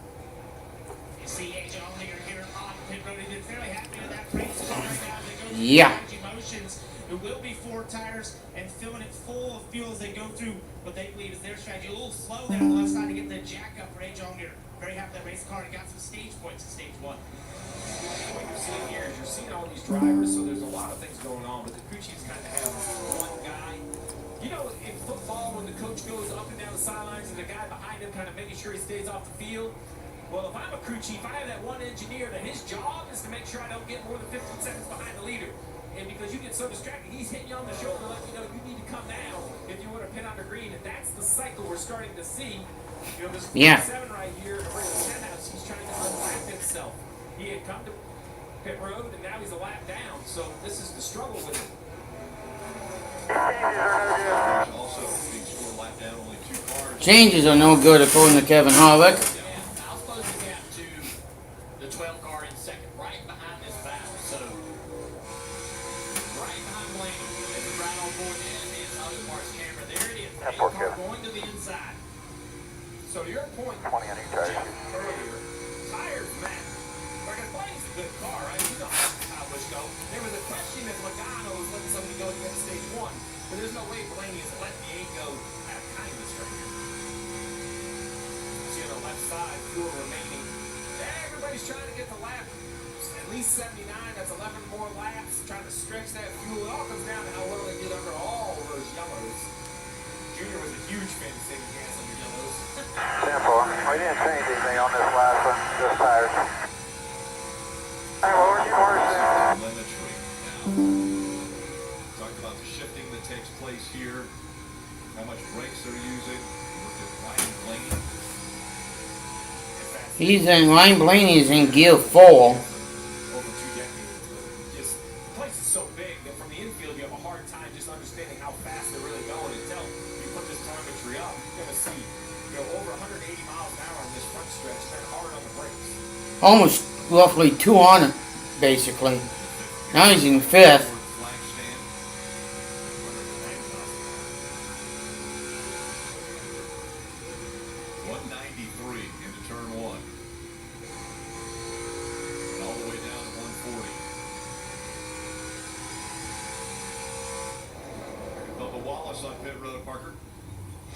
You see Agent Allmendinger here on pit road. He's been fairly happy with that race car right now. They go through Yeah. emotions It will be 4 tires and filling it full of fuel as they go through what they believe is their strategy. A little slow there on the left side to get the jack up for AJ Allmendinger. Very happy that race car and got some stage points in stage 1. What you're seeing here is you're seeing all these drivers, so there's a lot of things going on, but the crew chiefs kind of have one guy. You know, in football, when the coach goes up and down the sidelines and the guy behind him kind of making sure he stays off the field. Well, if I'm a crew chief, I have that one engineer that his job is to make sure I don't get more than 15 seconds behind the leader. And because you get so distracted, he's hitting you on the shoulder like, you know, you need to come down if you want to pin on the green. And that's the cycle we're starting to see. You know, this 47 right here, the Stenhouse, he's trying to unlap himself. He had come to pit road, and now he's a lap down. So this is the struggle with it. Also, being scored lap down, only 2 cars. Changes are no good according to Kevin Harvick. I'll close the gap to the 12 car in second, right behind this battle. So, right behind Blaney, as we ride on board the NMS other parts camera. There it is. The car going to the inside. So to your point, 20 on each tire. earlier, tires matter. Like, Blaney's a good car, right? You know how much go. There was a question if Logano was letting somebody go to get stage 1, but there's no way Blaney is letting the 8 go out of kindness right here. See on the left side, fuel remaining. Everybody's trying to get the lap. At least 79, that's 11 more laps. Trying to stretch that fuel. It all comes down to how well they get under all those yellows. Junior was a huge fan of saving gas under yellows. 10-4. We didn't change anything on this last one, just tires. Hey, what were you Telemetry. Now, talked about the shifting that takes place here, how much brakes they're using. Look at Ryan Blaney. Ryan Blaney's in gear 4. Over 2 decades. Just, the place is so big that from the infield you have a hard time just understanding how fast they're really going until you put this telemetry up. You're going to see, you know, over 180 miles an hour on this front stretch, then hard on the brakes. Almost roughly 2 on it, basically. Now he's in 5th. Flag stand. 193 into turn 1. And all the way down to 140. Bubba Wallace on pit road, Parker.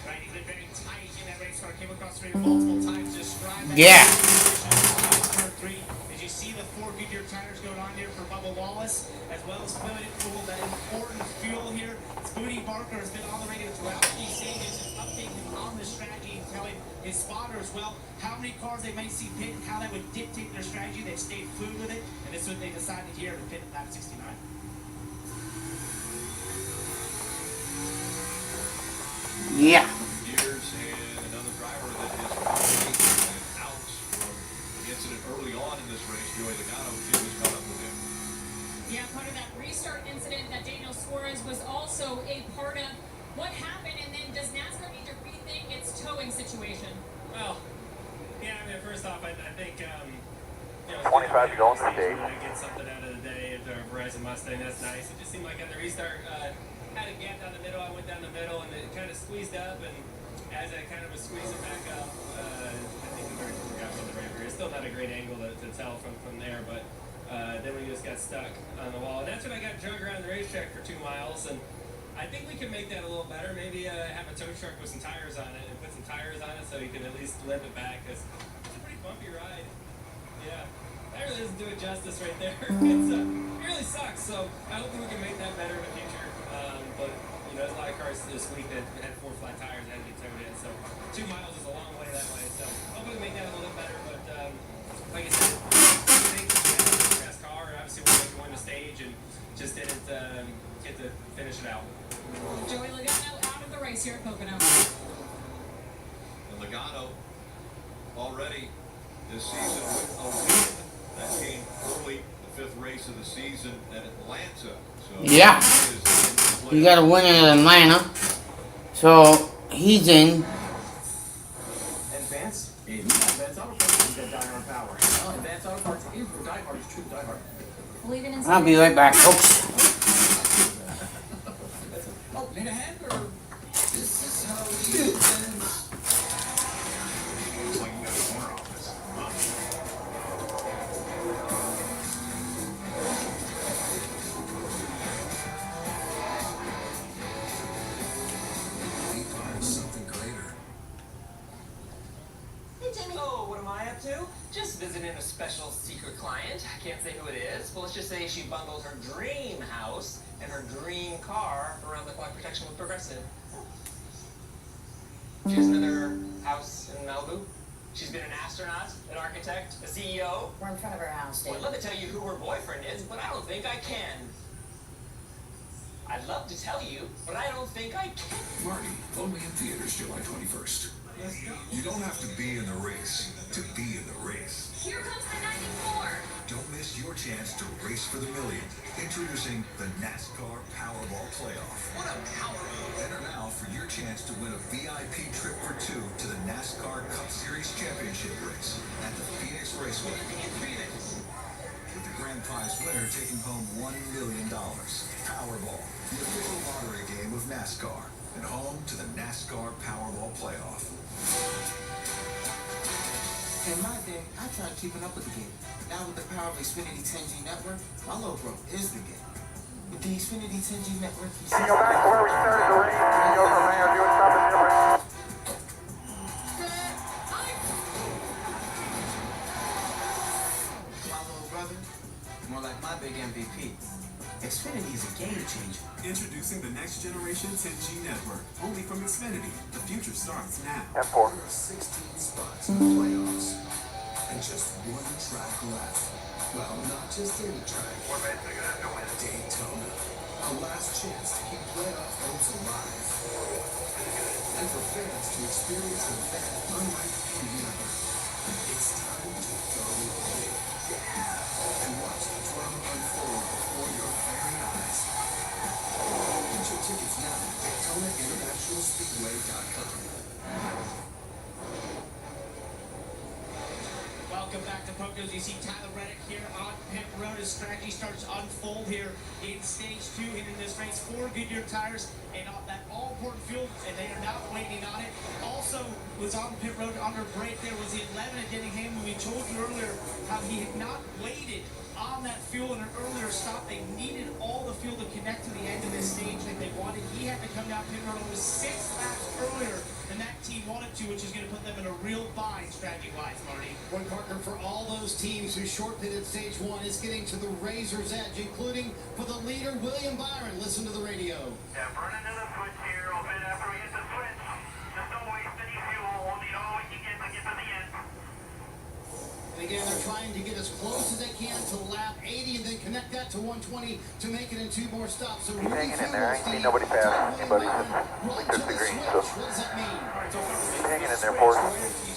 Right, he's been very tight in that race car. Came across the ring multiple times, described that. Yeah. Turn 3. As you see the 4 Goodyear tires going on here for Bubba Wallace, as well as filling it full of that important fuel here. Spoody Barker has been on the radio throughout these stages and updating him on the strategy and telling his spotter as well how many cars they might see pit and how that would dictate their strategy. They've stayed fluid with it, and this is what they decided here to pit at lap 69. Yeah. Years and another driver that is out from the incident early on in this race. Joey Logano too has caught up with him. Yeah, part of that restart incident that Daniel Suarez was also a part of. What happened, and then does NASCAR need to rethink its towing situation? Well, yeah, I mean, first off, I think, you know, 25 to go on the stage. Get something out of the day at the Verizon Mustang, that's nice. It just seemed like on the restart, had a gap down the middle, I went down the middle, and it kind of squeezed up, and as I kind of was squeezing back up, I think we got on the ramp here. It's still not a great angle to tell from there, but then we just got stuck on the wall. And that's when I got drug around the racetrack for 2 miles, and I think we can make that a little better. Maybe have a tow truck with some tires on it and put some tires on it so you can at least limp it back, because it's a pretty bumpy ride. Yeah, that really doesn't do it justice right there. It really sucks, so I hope we can make that better in the future. But, you know, there's a lot of cars this week that had 4 flat tires that had to get towed in, so 2 miles is a long way that way. So hopefully we make that a little bit better, but like I said, I think we had the best car, and obviously we're going to win the stage and just didn't get to finish it out. Joey Logano out of the race here at Pocano. And Logano already this season with a win that came early, the 5th race of the season at Atlanta. So Yeah. You got a win at Atlanta. So he's in. Advanced? Yeah, Advanced Auto Parts. He's got diehard power. Oh, Advanced Auto Parts is for diehard. It's true diehard. Believing in I'll be right back, folks. Oh, need a hand or? This is how we do things. Looks like you got a corner office. visiting a special secret client. I can't say who it is, but let's just say she bundles her dream house and her dream car for around-the-clock protection with Progressive. She has another house in Malibu. She's been an astronaut, an architect, a CEO. We're in front of her house, Well, Dave. I'd love to tell you who her boyfriend is, but I don't think I can. I'd love to tell you, but I don't think I can. Marty, only in theaters July 21st. You don't have to be in the race to be in the race. Here comes the 94. Don't miss your chance to race for the million. Introducing the NASCAR Powerball Playoff. What a powerball. Enter now for your chance to win a VIP trip for two to the NASCAR Cup Series Championship race at the Phoenix Raceway. With the grand prize winner taking home $1 million. Powerball, the official lottery game of NASCAR, and home to the NASCAR Powerball Playoff. In my day, I tried keeping up with the game. Now with the power of Xfinity 10G network, my little bro is the game. With the Xfinity 10G network, you see... Can you go back to where we started, Doreen? Can you go from there? Do it, stop it, My little brother, more like my big MVP. Xfinity is a game changer. Introducing the next generation 10G network, only from Xfinity. The future starts now. F4. There are 16 spots in the playoffs, and just one track left. Well, not just any track. Daytona. A last chance to keep playoff hopes alive. And for fans to experience an event unlike any other. It's time to go big. And watch the drama unfold before your very eyes. Get your tickets now at DaytonaInternationalSpeedway.com. Welcome back to Poconos. You see Tyler Reddick here on pit road as strategy starts to unfold here in stage 2 in this race. 4 Goodyear tires and that all-important fuel, and they are not waiting on it. Also was on pit road under brake there was the 11 at Denningham, when we told you earlier how he had not waited on that fuel in an earlier stop. They needed all the fuel to connect to the end of this stage that they wanted. He had to come down pit road almost 6 laps earlier than that team wanted to, which is going to put them in a real bind strategy-wise, Marty. One partner for all those teams who short pitted stage 1 is getting to the razor's edge, including for the leader, William Byron. Listen to the radio. Yeah, burn into the switch here a bit after we hit the switch. Just don't waste any fuel. We'll need all we can get to the end. And again, they're trying to get as close as they can to lap 80 and then connect that to 120 to make it in 2 more stops. So Keep hanging in there. I ain't seen nobody pass anybody since we took the green, so what does that mean? keep hanging in there, Ford.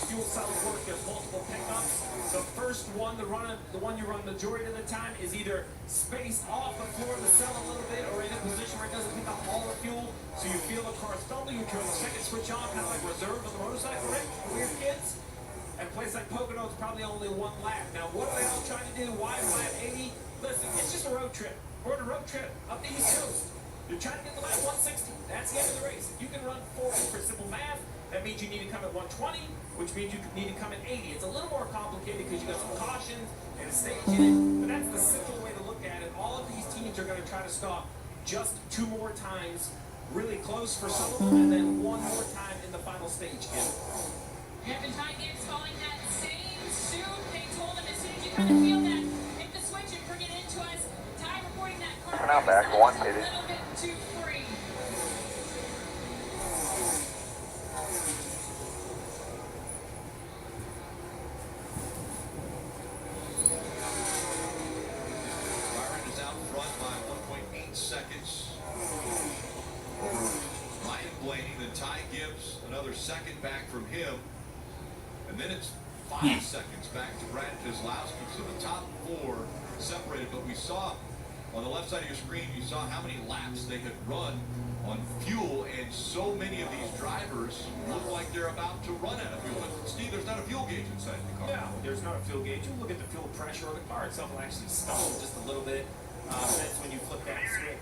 Fuel cell work, there's multiple pickups. The first one, the one you run majority of the time, is either spaced off the floor of the cell a little bit or in a position where it doesn't pick up all the fuel, so you feel the car stumble. You turn the second switch on, kind of like reserve of the motorcycle, right? Weird kids. And a place like Pocono, it's probably only 1 lap. Now, what are they all trying to do? Why lap 80? Listen, it's just a road trip. We're on a road trip up the East Coast. You're trying to get to lap 160. That's the end of the race. If you can run 40 for simple math, that means you need to come at 120, which means you need to come at 80. It's a little more complicated because you got some cautions and a stage in it, but that's the simple way to look at it. All of these teams are going to try to stop just 2 more times, really close for some of them, and then 1 more time in the final stage, Kim. Kevin Higgins calling that same suit. They told him as soon as you kind of feel that, hit the switch and bring it into us. Ty reporting that car For now, back to 1 pitted. a little bit too free. Byron is out front by 1.8 seconds. Ryan Blaney, then Ty Gibbs, another second back from him. And then it's 5 seconds back to Brad Keselowski. So the top 4 separated, but we saw on the left side of your screen, you saw how many laps they had run on fuel, and so many of these drivers look like they're about to run out of fuel. But Steve, there's not a fuel gauge inside the car. No, there's not a fuel gauge. You look at the fuel pressure on the car itself will actually stumble just a little bit. That's when you flip that switch.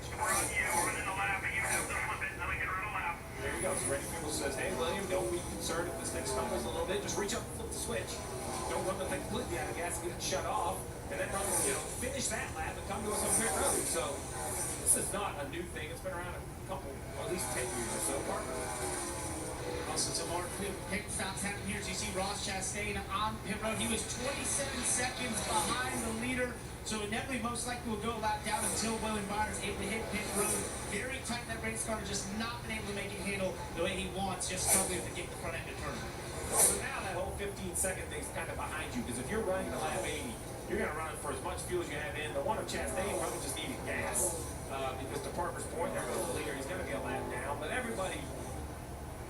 There you go. So Ready Fuel says, hey, William, don't be concerned if this thing stumbles a little bit. Just reach up and flip the switch. Don't run the thing completely out of gas and get it shut off. And then run, finish that lap and come to us on pit road. So this is not a new thing. It's been around a couple, or at least 10 years or so. Also, some more pit stops happening here. As you see Ross Chastain on pit road. He was 27 seconds behind the leader. So inevitably, most likely will go a lap down until William Byron is able to hit pit road. Very tight that race car, just not been able to make it handle the way he wants, just struggling to get the front end to turn. So now that whole 15-second thing's kind of behind you, because if you're running the lap 80, you're going to run it for as much fuel as you have in. The one of Chastain probably just needed gas, because to Parker's point, there goes the leader. He's going to be a lap down, but everybody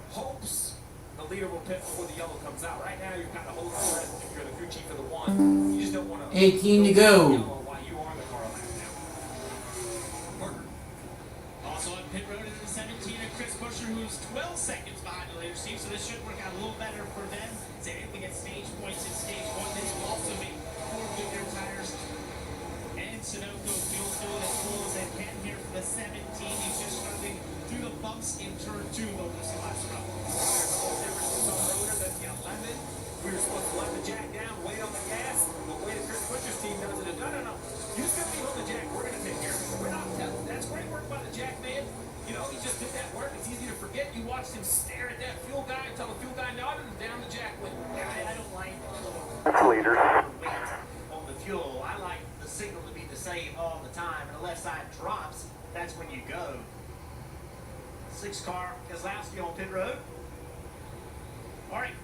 hopes the leader will pit before the yellow comes out. Right now, you're kind of holding your breath if you're the crew chief of the one. You just don't want to 18 to go. While you are in the car lap now. Parker. Also on pit road is the 17 of Chris Buescher, who's 12 seconds behind the leader, Steve. So this should work out a little better for them. Say they get stage points in stage 1. This will also make 4 Goodyear tires. And Sunoco fuel fill as full as they can here for the 17. He's just struggling through the bumps in turn 2 over this last run. There's a whole difference with some rotor that's got lemon. We were supposed to let the jack down, wait on the gas. The way that Chris Buescher's team does it is, no. You still be on the jack. We're going to take care of it. We're not telling. That's great work by the jack man. You know, he just did that work. It's easy to forget. You watched him stare at that fuel guy until the fuel guy nodded and down the jack went. I don't like leader. weight on the fuel. I like the signal to be the same all the time. And the left side drops, that's when you go. 6 car, Keselowski on pit road. All right.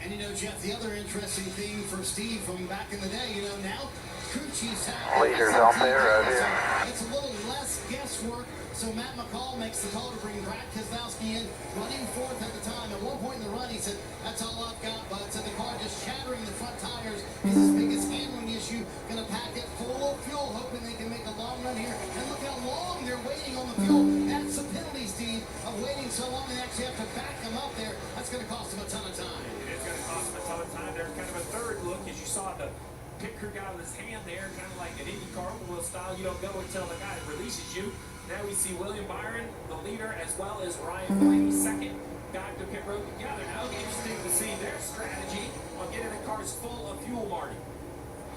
And you know, Jeff, the other interesting thing for Steve from back in the day, you know, now crew chiefs have Leaders out there right here. It's a little less guesswork. So Matt McCall makes the call to bring Brad Keselowski in, running 4th at the time. At one point in the run, he said, "That's all I've got." But said the car just shattering the front tires is his biggest handling issue. Going to pack it full of fuel, hoping they can make a long run here. And look how long they're waiting on the fuel. That's the penalty, Steve, of waiting so long they actually have to back them up there. That's going to cost them a ton of time. It's going to cost them a ton of time. There's kind of a third look, as you saw the pit crew got with his hand there, kind of like an IndyCar style. You don't go until the guy releases you. Now we see William Byron, the leader, as well as Ryan Blaney, second, back to pit road together. Now it'll be interesting to see their strategy on getting the cars full of fuel, Marty.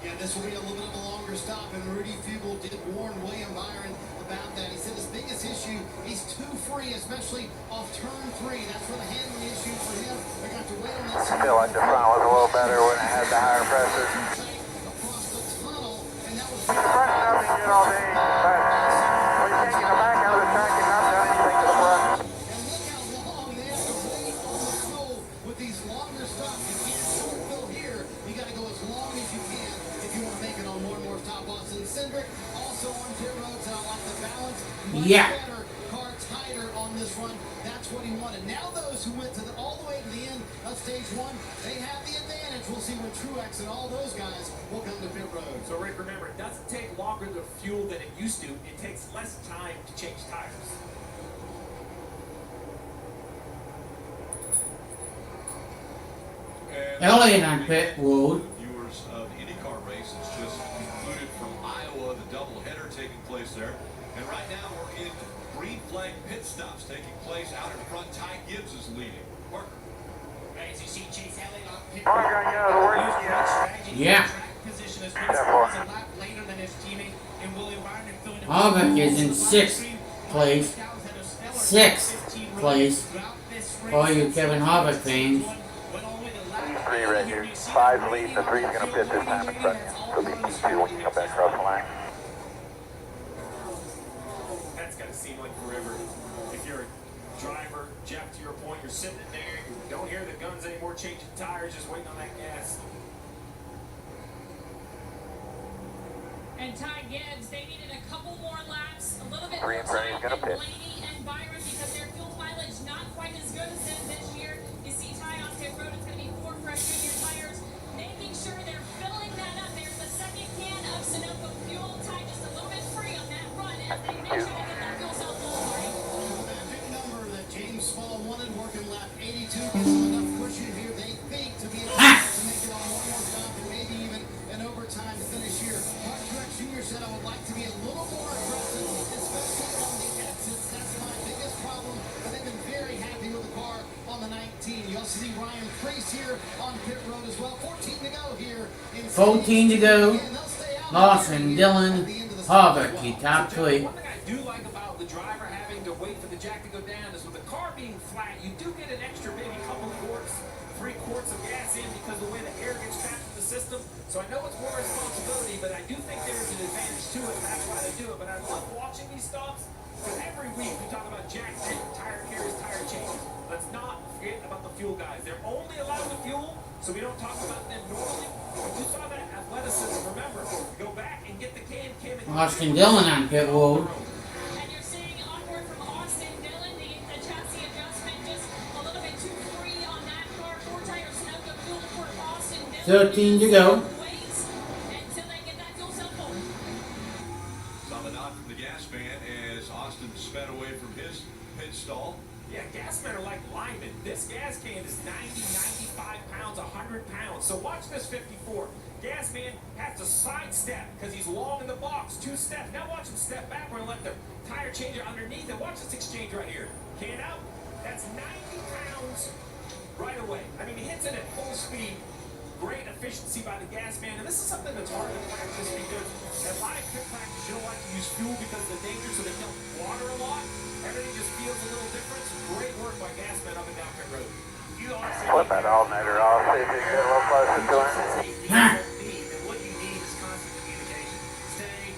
Yeah, this will be a little bit of a longer stop, and Rudy Fugle did warn William Byron about that. He said his biggest issue, he's too free, especially off turn 3. That's where the handling issue for him. They're going to have to wait on that. I feel like the front was a little better when it had the higher pressure. Across the tunnel, and that was Nothing good all day, but when you're taking the back out of the track and not done anything to the front. And look how long they have to wait on the fuel with these longer stops. You can't short fill here. You got to go as long as you can if you want to make it on more and more stop loss. And Cindric also on pit roads, and I like the balance. Much better, car tighter on this run. That's what he wanted. Now those who went all the way to the end of stage 1, they have the advantage. We'll see when Truex and all those guys will come to pit road. So Rick, remember, it doesn't take longer to fuel than it used to. It takes less time to change tires. Elliott on pit road. Viewers of the IndyCar race, it's just concluded from Iowa, the doubleheader taking place there. And right now we're in green flag pit stops taking place out in front. Ty Gibbs is leading. Parker. Right, as you see Chase Elliott on pit Parker, road. you know the work. Yeah. Position as well. He's a lap later than his teammate in William Byron. Harvick is in 6th place. 6th place. For you Kevin Harvick fans. 3 right here. 5 lead, the 3's going to pit this time in front of you. So be 2 when you come back across the line. That's got to seem like forever. If you're a driver, Jeff, to your point, you're sitting in there, you don't hear the guns anymore, changing tires, just waiting on that gas. And Ty Gibbs, they needed a couple more laps, a little bit 3 more in front, he's time gonna than pit. Blaney and Byron because their fuel mileage not quite as good as them this year. You see Ty on pit road, it's going to be 4 fresh Goodyear tires, making sure they're filling that up. There's the second can of Sunoco fuel. Ty just a little bit free on that run as they make sure they get that fuel cell full, Marty. That big number that James Small wanted, working lap 82, gives them enough cushion here, they think, to be able to make it on one more stop and maybe even an overtime finish here. Mark Truex Jr. said, "I would like to be a little more aggressive, especially on the exits. That's my biggest problem." But they've been very happy with the car on the 19. You also see Ryan Preece here on pit road as well. 14 to go here. 14 to go. Lawson, Dillon, Harvick, you top 3. One thing I do like about the driver having to wait for the jack to go down is with the car being flat, you do get an extra bit more responsibility, but I do think there's an advantage to it, and that's why they do it. But I love watching these stops, because every week we talk about jack tank, tire carriers, tire changes. Let's not forget about the fuel guys. They're only allowed to fuel, so we don't talk about them normally. But you saw that athleticism. Remember, go back and get the can. Austin Dillon on pit road. And you're seeing onboard from Austin Dillon, the chassis adjustment just a little bit too free on that car. 4 tires snug up fuel for Austin Dillon. 13 to go. Wait until they get that fuel cell full. Saw the nod from the gas man as Austin sped away from his pit stall. Yeah, gas men are like linemen. This gas can is 90, 95 pounds, 100 pounds. So watch this 54. Gas man has to sidestep because he's long in the box. 2 steps. Now watch him step back. We're going to let the tire changer underneath it. Watch this exchange right here. Can out. That's 90 pounds right away. I mean, he hits it at full speed. Great efficiency by the gas man. And this is something that's hard to practice because at live pit practice, you don't like to use fuel because of the danger, so they don't water a lot. Everything just feels a little different. So great work by gas men up and down pit road. You Flip that alternator off, see if you can get a little closer to it. And what you need is constant communication. Stay,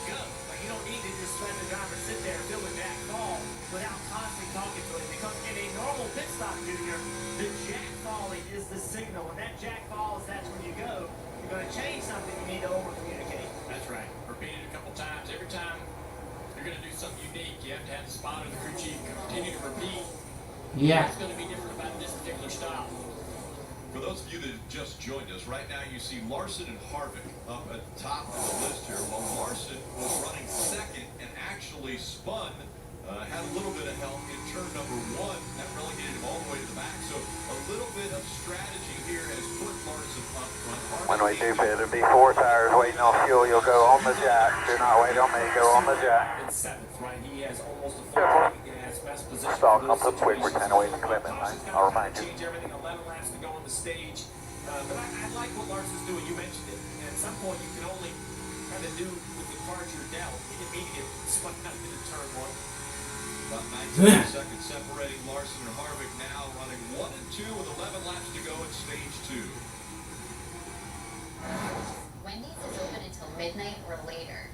go. Like you don't need to just let the driver sit there and feel the jack fall without constantly talking to him. Because in a normal pit stop, Junior, the jack falling is the signal. When that jack falls, that's when you go. You're going to change something, you need to over-communicate. That's right. Repeat it a couple times. Every time you're going to do something unique, you have to have the spotter, the crew chief continue to repeat. Yeah. What's going to be different about this particular stop? For those of you that just joined us, right now you see Larson and Harvick up at the top of the list here. While Larson was running second and actually spun, had a little bit of help in turn number 1. That relegated him all the way to the back. So a little bit of strategy here has put Larson up front. When we do pit, it'll be 4 tires waiting on fuel. You'll go on the jack. Do not wait on me. Go on the jack. In 7th, right? He has almost a full gas, best position. Stall, come up quick. We're 10 away from commitment line. I'll remind you. Change everything. 11 laps to go on the stage. But I like what Larson's doing. You mentioned it. And at some point, you can only kind of do with the cards you're dealt. He didn't mean to get spun out into turn 1. About 19 seconds separating Larson and Harvick now running 1 and 2 with 11 laps to go in stage 2. Wendy's is open until midnight or later.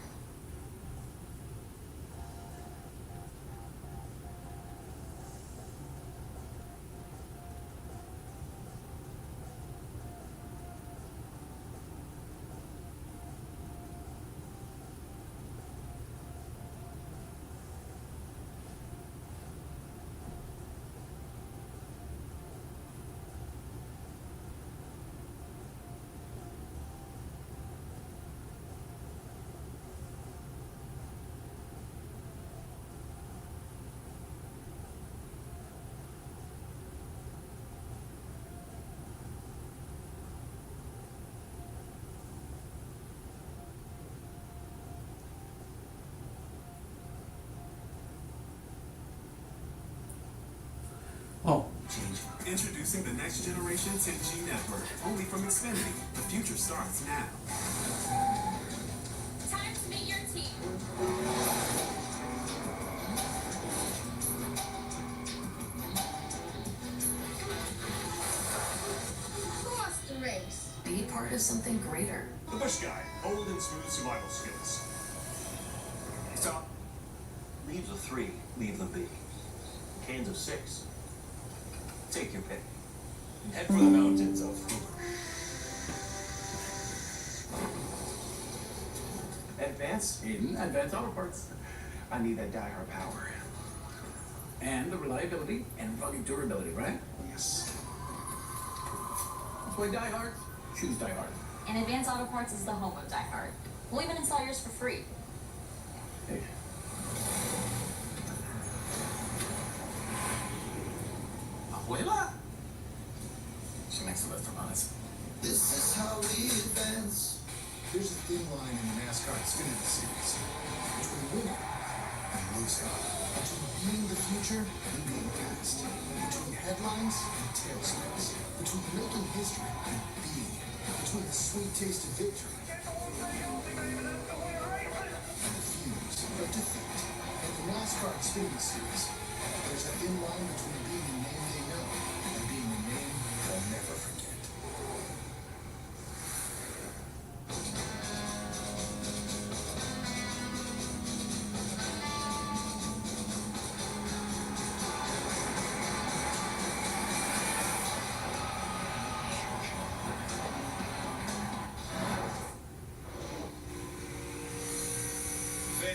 Oh. Introducing the next generation 10G network, only from Xfinity. The future starts now. Time to meet your team. Who wants to race? Be part of something greater. The Bush Guy, old and smooth survival skills. Stop. Leaves of 3, leave them be. Cans of 6. Take your pick. And head for the mountains of Advanced Auto Parts. I need that die-hard power. And the reliability and rugged durability, right? Yes. That's why die-hard. Choose die-hard. And Advanced Auto Parts is the home of Die Hard. We'll even install yours for free. Hey. Abuela? She makes the best of us. This is how we advance. There's a thin line in the Nascar Xfinity Series between winning and losing, between being the future and being past, between headlines and tailspins, between making history and being it, between the sweet taste of victory and the fumes of defeat. In the NASCAR Xfinity Series, there's a thin line between being a name they know and being a name they'll never forget. 10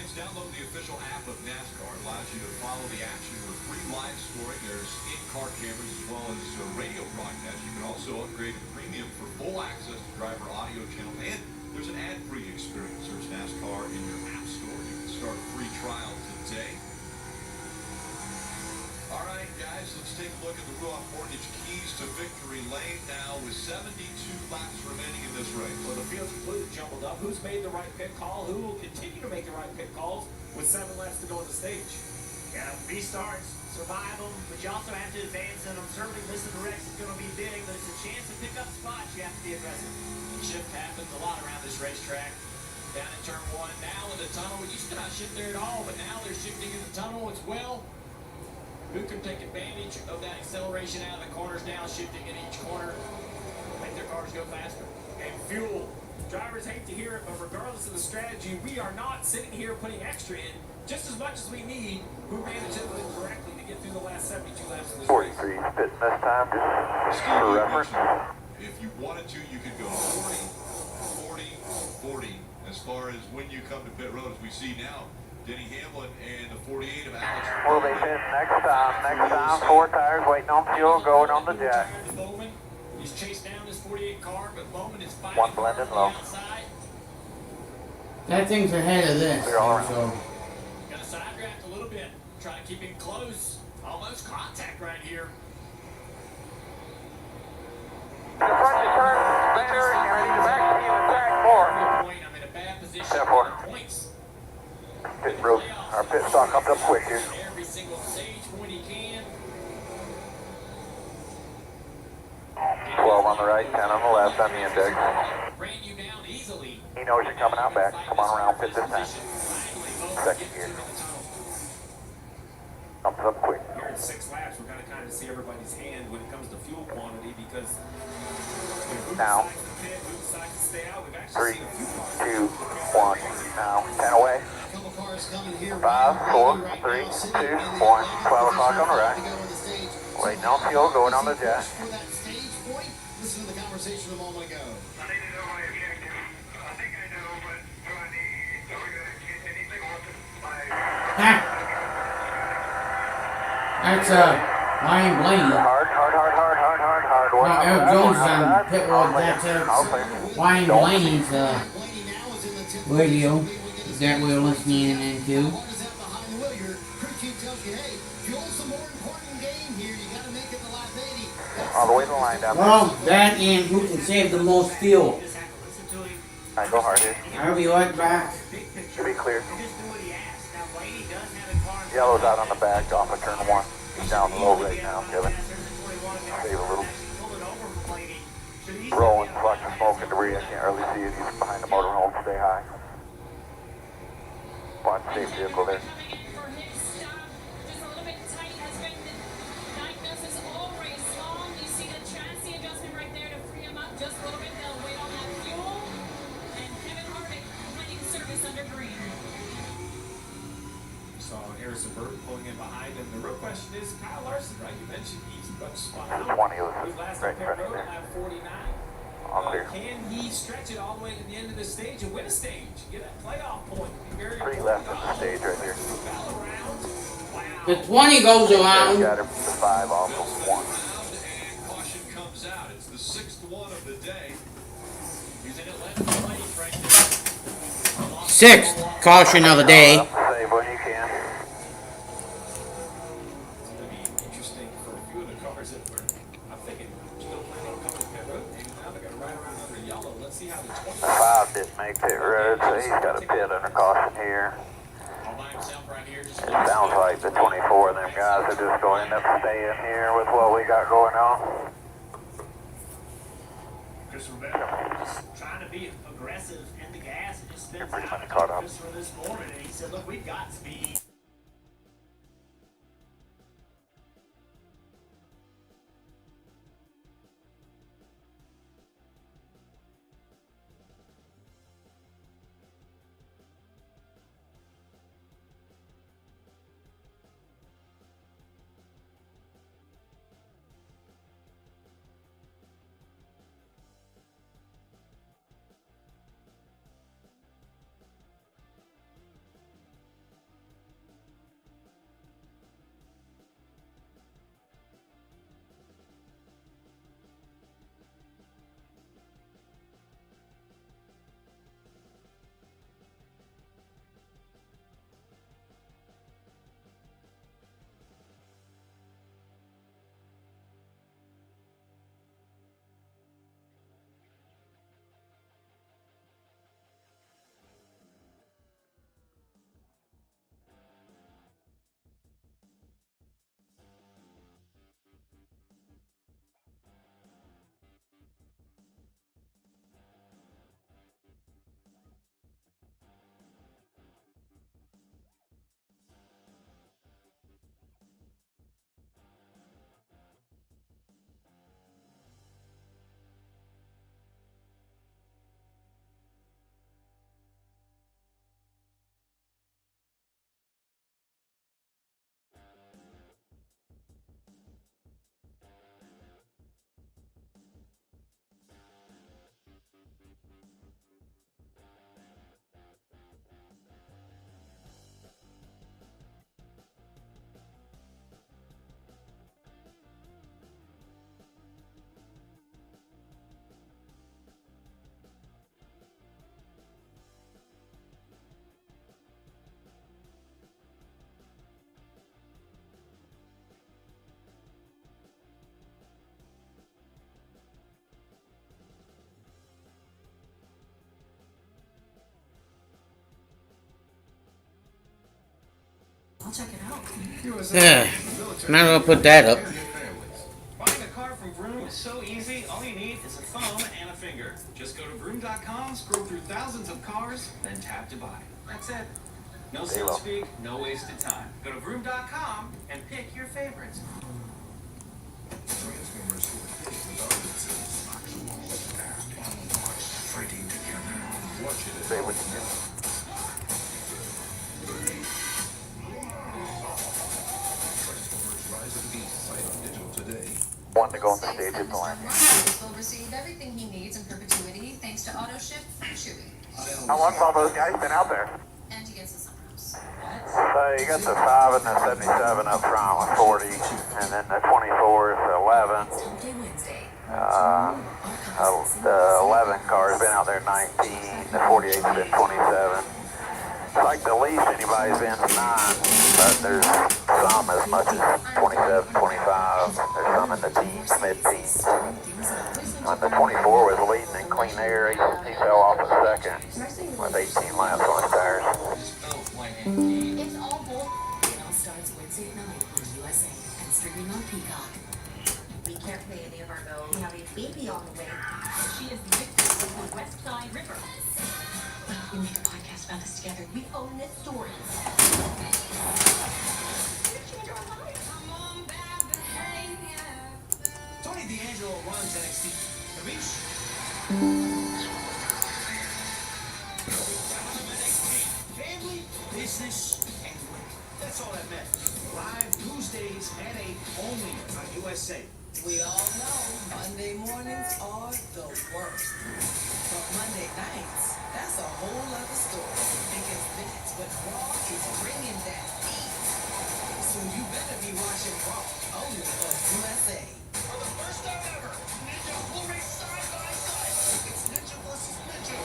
fans, download the official app of NASCAR. It allows you to follow the action with free live scoring. There's in-car cameras as well as radio broadcast. You can also upgrade to premium for full access to driver audio channels. And there's an ad-free experience. Search NASCAR in your app store. You can start a free trial today. All right, guys, let's take a look at the Ruoff Mortgage keys to victory lane now with 72 laps remaining in this race. Well, the field's completely jumbled up. Who's made the right pit call? Who will continue to make the right pit calls with 7 laps to go on the stage? Yeah, restarts, survive them, but you also have to advance in them. Certainly, listen to Rex is going to be big, but it's a chance to pick up spots. You have to be aggressive. Shift happens a lot around this racetrack. Down in turn 1, now in the tunnel. We used to not shift there at all, but now they're shifting in the tunnel as well. Who can take advantage of that acceleration out of the corners now, shifting in each corner, make their cars go faster? And fuel. Drivers hate to hear it, but regardless of the strategy, we are not sitting here putting extra in just as much as we need. Who managed it correctly to get through the last 72 laps of this race? 43 spitting this time, just for reference. If you wanted to, you could go 40, 40, 40. As far as when you come to pit road, as we see now, Denny Hamlin and the 48 of Alex. Will they pit next time, 4 tires waiting on fuel, going on the jet. Bowman, he's chased down this 48 car, but Bowman is fighting One blended low. outside. That thing's ahead of this. They're all around. So. Got to side draft a little bit, trying to keep him close. Almost contact right here. The front turn, later, and ready to back speed in track 4. Point, I'm in a bad position. Step 4. Points. Pit road, our pit stock comes up quick here. Every single stage point he can. 12 on the right, 10 on the left on the index. Ran you down easily. He knows you're coming out back. Come on around, pit this time. Second gear. Comes up quick. Here in 6 laps, we're going to kind of see everybody's hand when it comes to fuel quantity because who Now. decides to pit, who decides to stay out. We've actually 3, seen a few cars. 2, 1, now, 10 away. A couple cars coming here. 5, 4, 3, 2, 1, 12 o'clock on the right. Waiting on fuel, going on the jet. For that stage point, listen to the conversation a moment ago. I need to know my objective. I think I know, but do I get anything off my... That's Ryan Blaney. Hard. No, Eric Jones is on pit road. That's Ryan Blaney's radio that we're listening into. How hard is that behind the wheel? Your crew chief tells you, hey, fuel's the more important game here. You got to make it the last 80. All the way to the line down there. Well, that and who can save the most fuel. Alright, go hard here. I'll be right back. Should be clear. Yellow's out on the back off of turn 1. He's down low right now, Kevin. Save a little. Rolling, flush of smoke and debris. I can't really see it. He's behind the motorhome. Stay high. Watch the safe vehicle there. For his stop, just a little bit tight has been the diagnosis all race long. You see the chassis adjustment right there to free him up just a little bit. They'll wait on that fuel. And Kevin Harvick winning service under green. Saw Harrison Burton pulling in behind him. The real question is Kyle Larson, right? You mentioned he's much spot There's out. 20 of us His last right in pit front of road, you there. lap 49. All clear. Can he stretch it all the way to the end of the stage and win a stage? Get that playoff point. Very 3 left on the stage right there. The 20 goes around. Got him. The 5 off of 1. And caution comes out. It's the 6th one of the day. He's in 11th place right there. 6th caution of the day. Save when you can. It's going to be interesting for a few of the cars that were, I'm thinking, still planning on coming to pit road. Maybe now they're going to ride around under yellow. Let's see how the 20. 5 didn't make pit road, so he's got a pit under caution here. All by himself right here. Just It sounds like the 24 of them guys are just going to end up staying here with what we got going on. Chris Roberto just trying to be aggressive in the gas and just spend You're pretty time much caught up. Chris for this morning. And he said, look, we've got speed. I'll check it out. Yeah. Might as well put that up. Buying a car from Vroom is so easy. All you need is a thumb and a finger. Just go to vroom.com, scroll through thousands of cars, then tap to buy. That's it. No sales speak, no wasted time. Go to vroom.com and pick your favorites. Transformers who are hit with audiences fighting together. Watch it. Say what you do. Transformers Rise of the Beasts sight on digital today. One to go on the stage at the line. will receive everything he needs in perpetuity thanks to auto ship from Chewy. I watched all those guys been out there. And he gets the sunroofs. So you got the 5 and the 77 up front with 40, and then the 24 is 11. The 11 car's been out there 19, the 48's been 27. It's like the least anybody's been 9, but there's some as much as 27, 25. There's some in the teens, mid-teens. When the 24 was leading in clean air, he fell off a second with 18 laps on his tires. It's all bold. It all starts Wednesday night on USA and streaming on Peacock. We can't pay any of our bills. We have a baby on the way. She is the victim of the West Side River. We make a podcast about this together. We own this story. Tony D'Angelo runs NXT. Kabish. Family, business, and winning. That's all that matters. Live Tuesdays at 8 only on USA. We all know Monday mornings are the worst. But Monday nights, that's a whole other story. Because that's what Raw is bringing that heat. So you better be watching Raw only on USA. For the first time ever, Ninja will race side by side. It's Ninja versus Ninja.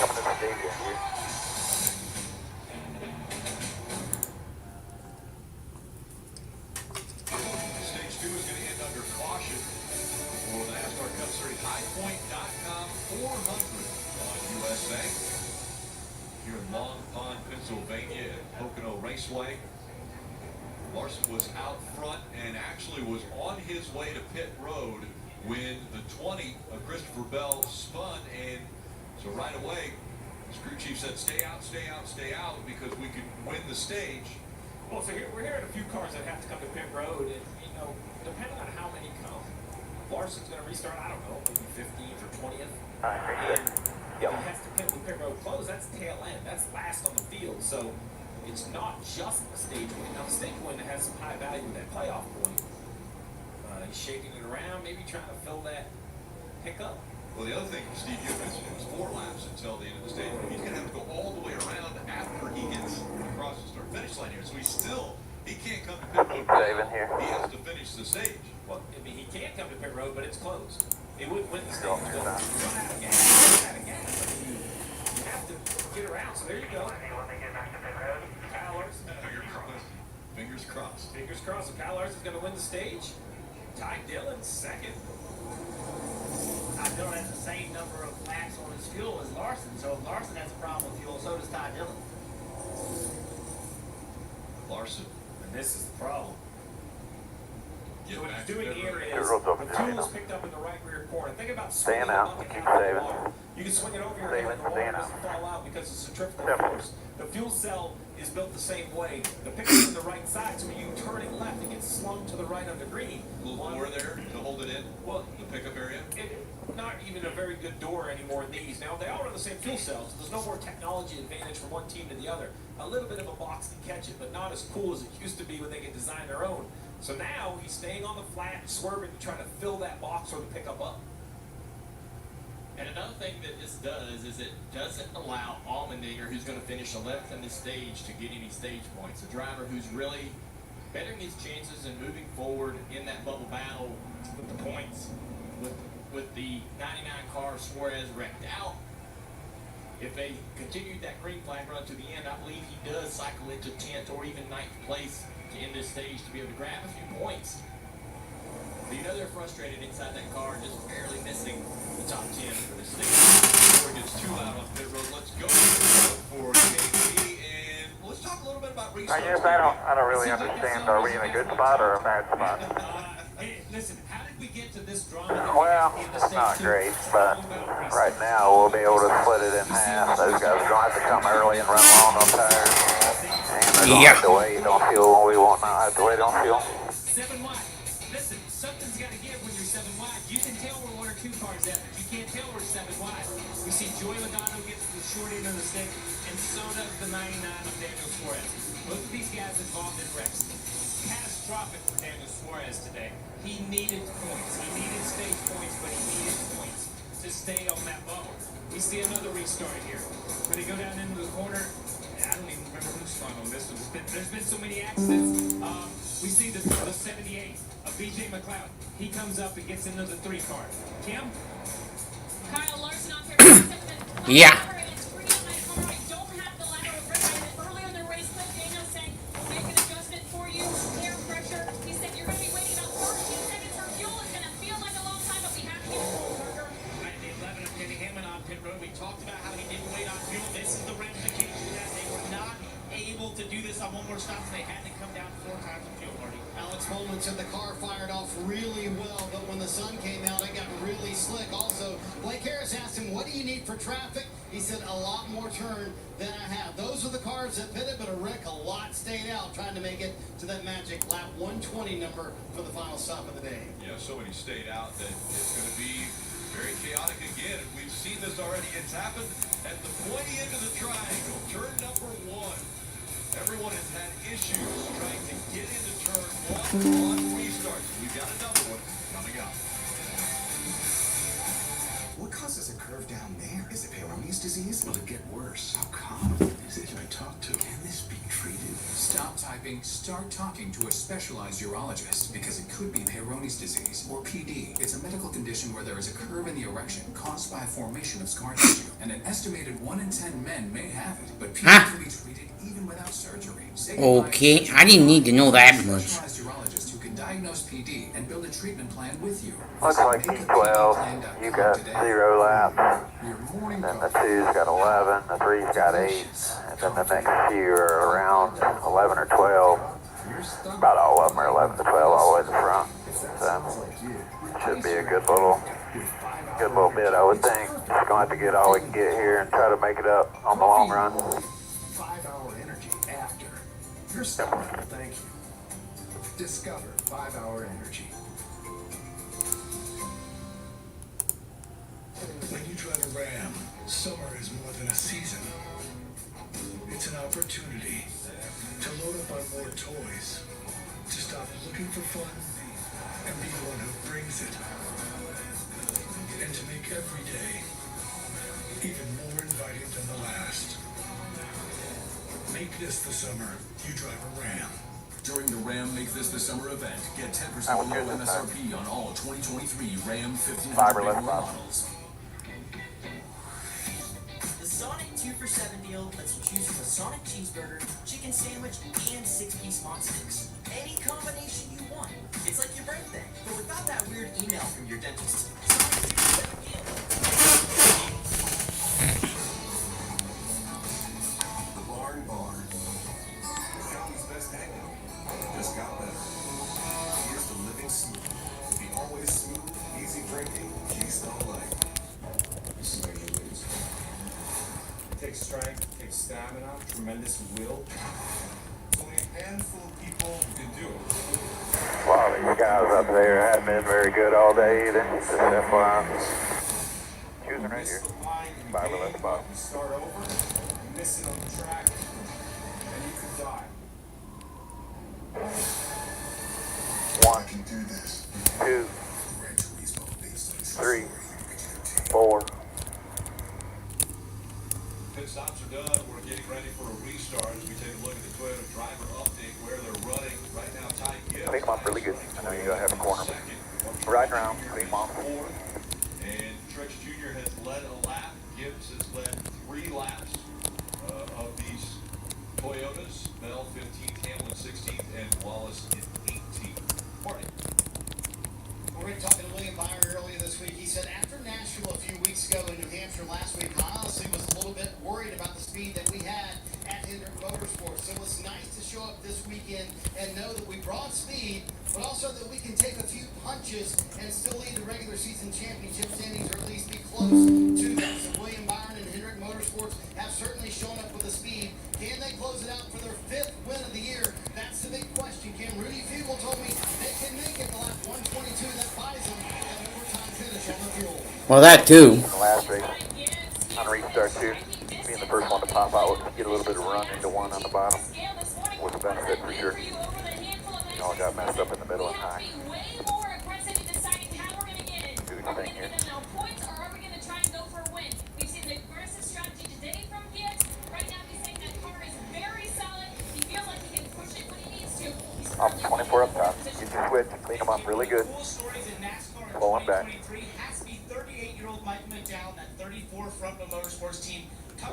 Coming to the stadium here. Stage 2 is going to end under caution for the NASCAR Cup Series. Highpoint.com 400 on USA. Here in Long Pond, Pennsylvania at Pocano Raceway. Larson was out front and actually was on his way to pit road when the 20 of Christopher Bell spun, and so right away his crew chief said stay out, stay out, stay out because we could win the stage. Well, so here, we're hearing a few cars that have to come to pit road, and depending on how many come, Larson's going to restart. I don't know, maybe 15th or 20th. And he has to pit with pit road closed. That's tail end. That's last on the field. So it's not just a stage win. Now the stage win has some high value with that playoff point. He's shaking it around, maybe trying to fill that pickup. Well, the other thing, Steve, you mentioned it was 4 laps until the end of the stage. He's going to have to go all the way around after he gets across the start-finish line here. So he can't come to pit road. He has to finish the stage. Well, I mean, he can't come to pit road, but it's closed. He wouldn't win the stage. Run out of gas. You have to get around. So there you go. Kyle Larson. Fingers crossed. Fingers crossed. So Kyle Larson's going to win the stage. Ty Dillon second. Ty Dillon has the same number of laps on his fuel as Larson, so if Larson has a problem with fuel, so does Ty Dillon. Larson. And this is the problem. Get So what back he's doing to here pit is road. the fuel is picked up in the right rear corner. Think about swinging Staying out. a bucket Keep out of the saving. water. You can swing it over your head and the water doesn't fall out because it's centrifugal force. The fuel cell is built the same way. The pickup's in the right side, so when you turn it left, it gets slung to the right under green. A little more there to hold it in, well, the pickup area. Not even a very good door anymore in these. Now, they all run the same fuel cells. So there's no more technology advantage from one team to the other. A little bit of a box to catch it, but not as cool as it used to be when they could design their own. So now he's staying on the flat, swerving, trying to fill that box or the pickup up. And another thing that this does is it doesn't allow Allmendinger, who's going to finish 11th in the stage, to get any stage points. A driver who's really bettering his chances and moving forward in that bubble battle with the points. With the 99 car Suarez wrecked out, if they continued that green flag run to the end, I believe he does cycle into 10th or even 9th place to end this stage to be able to grab a few points. But you know they're frustrated inside that car, just barely missing the top 10 for this thing. Before it gets too loud on pit road, let's go for KP, and let's talk a little bit about restarts. I guess I don't really understand. Are we in a good spot or a bad spot? Hey, listen, how did we get to this drama? Well, it's not great, but right now we'll be able to split it in half. Those guys are going to have to come early and run long on tires. And they're going to have to wait on fuel when we won't not have to wait on fuel. 7 wide. Listen, something's got to give when you're 7 wide. You can tell we're 1 or 2 cars out, but you can't tell we're 7 wide. We see Joey Logano gets the short end of the stick, and so does the 99 of Daniel Suarez. Both of these guys involved in wrecks. Catastrophic for Daniel Suarez today. He needed points. He needed stage points, but he needed points to stay on that bubble. We see another restart here. When they go down into the corner, I don't even remember who spun on this one. There's been so many accidents. We see the 78 of BJ McLeod. He comes up and gets into the 3 car. Kim? Kyle Larson off here. Yeah. Earlier in the race, Daniel said, we'll make an adjustment for you. Air pressure. He said you're going to be waiting about 14 seconds for fuel. It's going to feel like a long time, but we have to get it full, Parker. Right, the 11 of Kenny Hammond on pit road. We talked about how he didn't wait on fuel. This is the ramification that they were not able to do this on one more stop, so they had to come down 4 times of fuel, Marty. Alex Bowman said the car fired off really well, but when the sun came out, it got really slick. Also, Blake Harris asked him, what do you need for traffic? He said, a lot more turn than I have. Those are the cars that pitted, but a lot stayed out, trying to make it to that magic lap 120 number for the final stop of the day. Yeah, so many stayed out that it's going to be very chaotic again. And we've seen this already. It's happened at the pointy end of the triangle, turn number 1. Everyone has had issues trying to get into turn 1 on restarts. We've got another one coming up. What causes a curve down there? Is it Peyronie's disease? Will it get worse? How common is it to be talked to? Can this be treated? Stop typing, start talking to a specialized urologist, because it could be Peyronie's disease, or PD. It's a medical condition where there is a curve in the erection caused by a formation of scar tissue, and an estimated 1 in 10 men may have it, but PD can be treated even without surgery. Okay, I didn't need to know that much. Specialized urologist who can diagnose PD and build a treatment plan with you. Looks like E12, you got 0 laps, and then the 2's got 11, the 3's got 8, and then the next few are around 11 or 12. About all of them are 11 to 12 all the way to the front. So, should be a good little bit, I would think. Just gonna have to get all we can get here and try to make it up on the long run. 5-hour energy after. Your stomach, thank you. Discover 5-hour energy. When you drive a Ram, summer is more than a season. It's an opportunity to load up on more toys, to stop looking for fun and be the one who brings it, and to make every day even more inviting than the last. Make this the summer you drive a Ram. During the Ram Make This the Summer event, get 10% below MSRP on all 2023 Ram 1500 models. The Sonic 2 for $7 deal lets you choose from a Sonic cheeseburger, chicken sandwich, and 6-piece mod sticks. Any combination you want. It's like your birthday, but without that weird email from your dentist. Sonic 2 for $7 deal. The Barn Bar. The county's best hangout. Just got better. Here's the living smooth. To be always smooth, easy drinking, Keystone Light. This is how you lose. Takes strength, takes stamina, tremendous will. There's only a handful of people who can do it. A lot of these guys up there haven't been very good all day either. Just FYI. Choosing right here. 5 left spot. You start over, you miss it on the track, and you could die. 1, 2, 3, 4. Pit stops are done. We're getting ready for a restart as we take a look at the Toyota driver update where they're running. Right now, Ty Gibbs. Clean them off really good. I know you gotta have a corner. Right around. Clean them off. And Truex Jr. has led a lap. Gibbs has led 3 laps of these Toyotas. Bell 15th, Hamlin 16th, and Wallace in 18th. Party. Rick talking to William Byron earlier this week. He said after Nashville a few weeks ago in New Hampshire last week, I honestly was a little bit worried about the speed that we had at Hendrick Motorsports. So it's nice to show up this weekend and know that we brought speed, but also that we can take a few punches and still lead the regular season championship standings, or at least be close to that. So William Byron and Hendrick Motorsports have certainly shown up with the speed. Can they close it out for their 5th win of the year? That's the big question. Can Rudy Fugle told me they can make it to lap 122. That buys them an overtime finish on the fuel. Well, that too. The last race on restart too, being the first one to pop out, get a little bit of run into one on the bottom was a benefit for sure. You know, it got messed up in the middle and high. Do the thing here. Up 24 up top. Get your switch, clean them up really good. Pull them back. Has to be 38-year-old Mike McDowell, that 34 Frontal Motorsports team.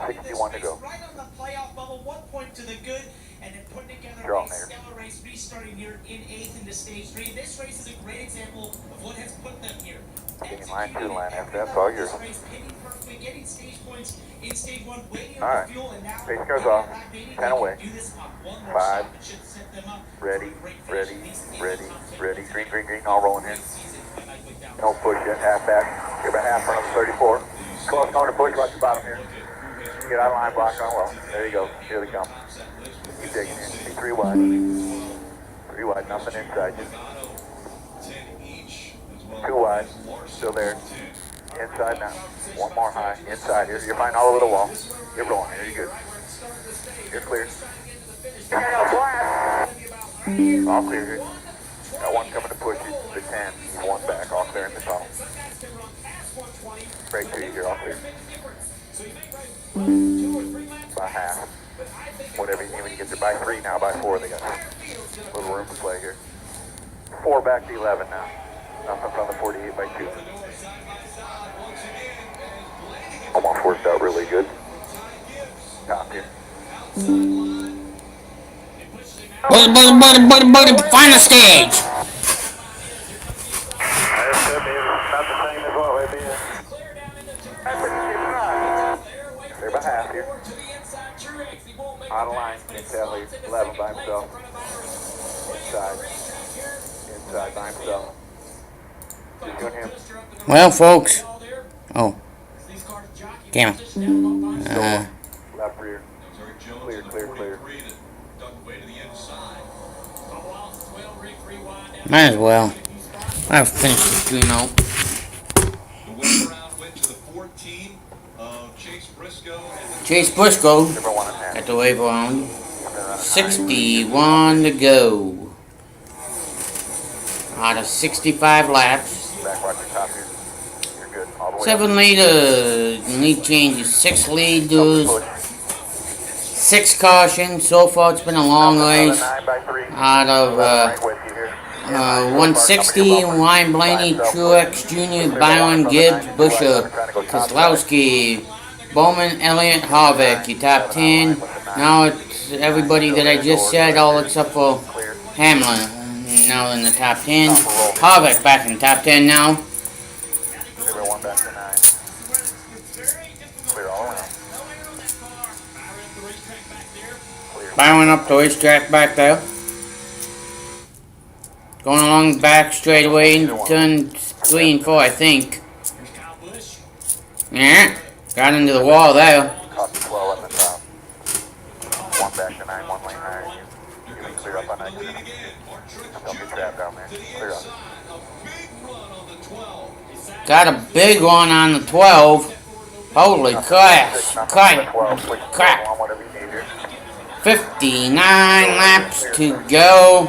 61 to go. Right on the playoff bubble, 1 point to the good, and then putting together You're a on there. stellar race, restarting here in 8th into stage 3. This race is a great example of what has put them here. Getting line 2 line after that's all yours. Getting stage points in stage 1, waiting All on right. the fuel, and now Pace cars off. 10 away. 5. Ready. Green. All rolling in. No push yet. Half back. Give a half front of 34. Close corner push right to the bottom here. Get out of line, block on well. There you go. Here they come. Keep digging in. Be 3 wide. 3 wide. Nothing inside you. 2 wide. Still there. Inside now. 1 more high. Inside here. You're fine all over the wall. You're rolling here. You're good. You're clear. All clear here. Got 1 coming to push you. The 10. 1 back. All clear in the tunnel. Break 2 here. All clear. By half. Whatever. Even get there by 3 now. By 4 they got a little room to play here. 4 back to 11 now. Nothing from the 48 by 2. Almost worked out really good. Top here. Final stage. They're by half here. Out of line. Intel 11 by himself. Inside by himself. Just doing him. Well, folks. Oh. Damn it. Left rear. Clear. Might as well. I'll finish this 2-0. The win round went to the 14 of Chase Briscoe. Chase Briscoe at the wave round. 61 to go. Out of 65 laps. Back right to top here. You're good. All the way 7 lead changes. 6 leaders. 6 cautions. So far it's been a long race. Out of 160, Ryan Blaney, Truex Jr., Byron, Gibbs, Busher, Kozlowski, Bowman, Elliott, Harvick. You top 10. Now it's everybody that I just said, all except for Hamlin. Now in the top 10. Harvick back in the top 10 now. Everyone back to 9. Clear all around. Byron up the racetrack back there. Going along the back straightaway, turn 3 and 4, I think. Yeah, got into the wall there. Caught the 12 at the top. 1 back to 9, 1 lane higher. You can clear up on 19. Don't get trapped down there. Clear up. Got a big one on the 12. Holy crap. 59 laps to go.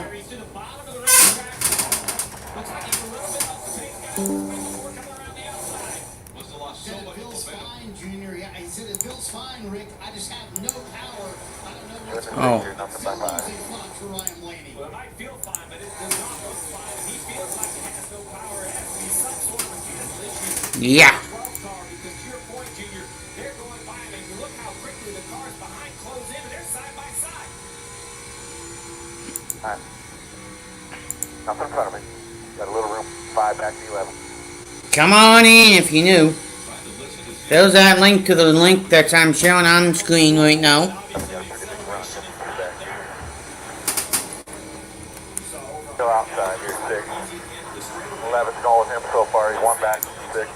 Oh. Yeah. Nothing in front of me. Got a little room. 5 back come on in if you knew. There's that link to the link that I'm showing on the screen right now. Still outside here, 6. 11's going with him so far. He's 1 back from 6.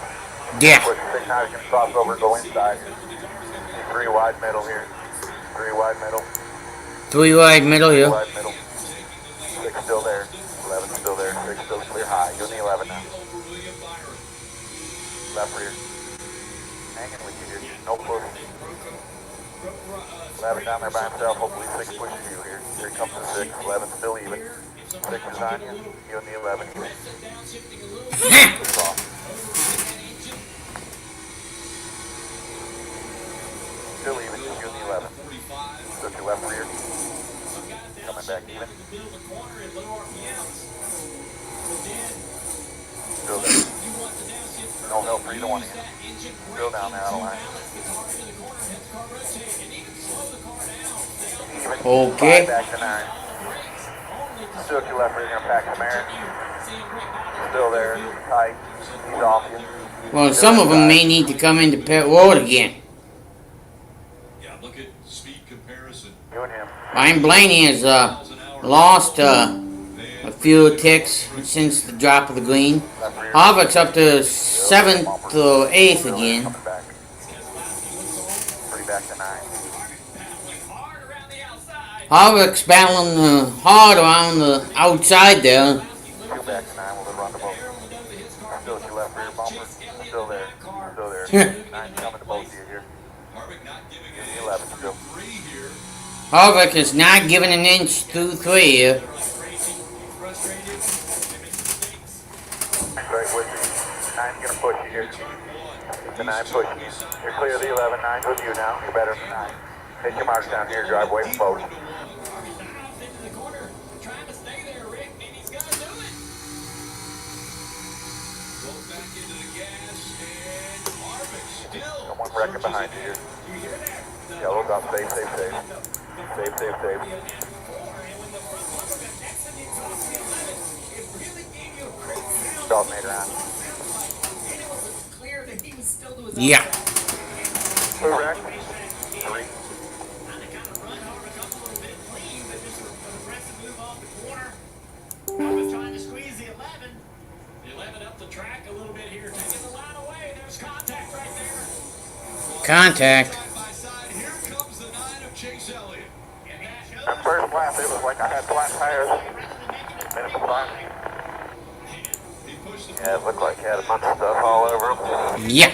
Yeah. Push 6 now. He's going to cross over and go inside. 3 wide middle here. 3 wide middle. 3 wide middle here. 3 wide middle. 6 still there. 11 still there. 6 still clear high. You'll need 11 now. Left rear. Hanging with you here. No push. 11 down there by himself. Hopefully 6 pushes you here. Here comes the 6. 11 still even. 6 is on you. You'll need 11 here. Still even. You'll need 11. Still to left rear. Coming back even. Still there. No help for either one of you. Still down there out of line. Even. Okay. 5 back to 9. Still to left rear. You're going to pack the Marin. Still there. Tight. He's off you. Well, some of them may need to come into pit road again. Yeah, look at speed comparison. You and him. Ryan Blaney has lost a few ticks since the drop of the green. Harvick's up to 7th or 8th again. Harvick's battling hard around the outside there. Still to left rear bumper. Still there. Still there. 9's coming to both of you here. 11 still. Harvick is not giving an inch through 3 here. Right with you. 9's going to push you here. The 9 pushing you. You're clear of the 11. 9's with you now. You're better than 9. Hit your marks down here. Drive away from both. Someone wrecking behind you here. Yellow's up. Safe, safe, safe. Safe, safe, safe. Alternator on. Yeah. 2 wreck. 3. I was trying to squeeze the 11. The 11 up the track a little bit here, taking the line away. There's contact right there. Contact. That first lap, it was like I had flat tires. Minute to 5. Yeah, it looked like he had a bunch of stuff all over him. Yeah.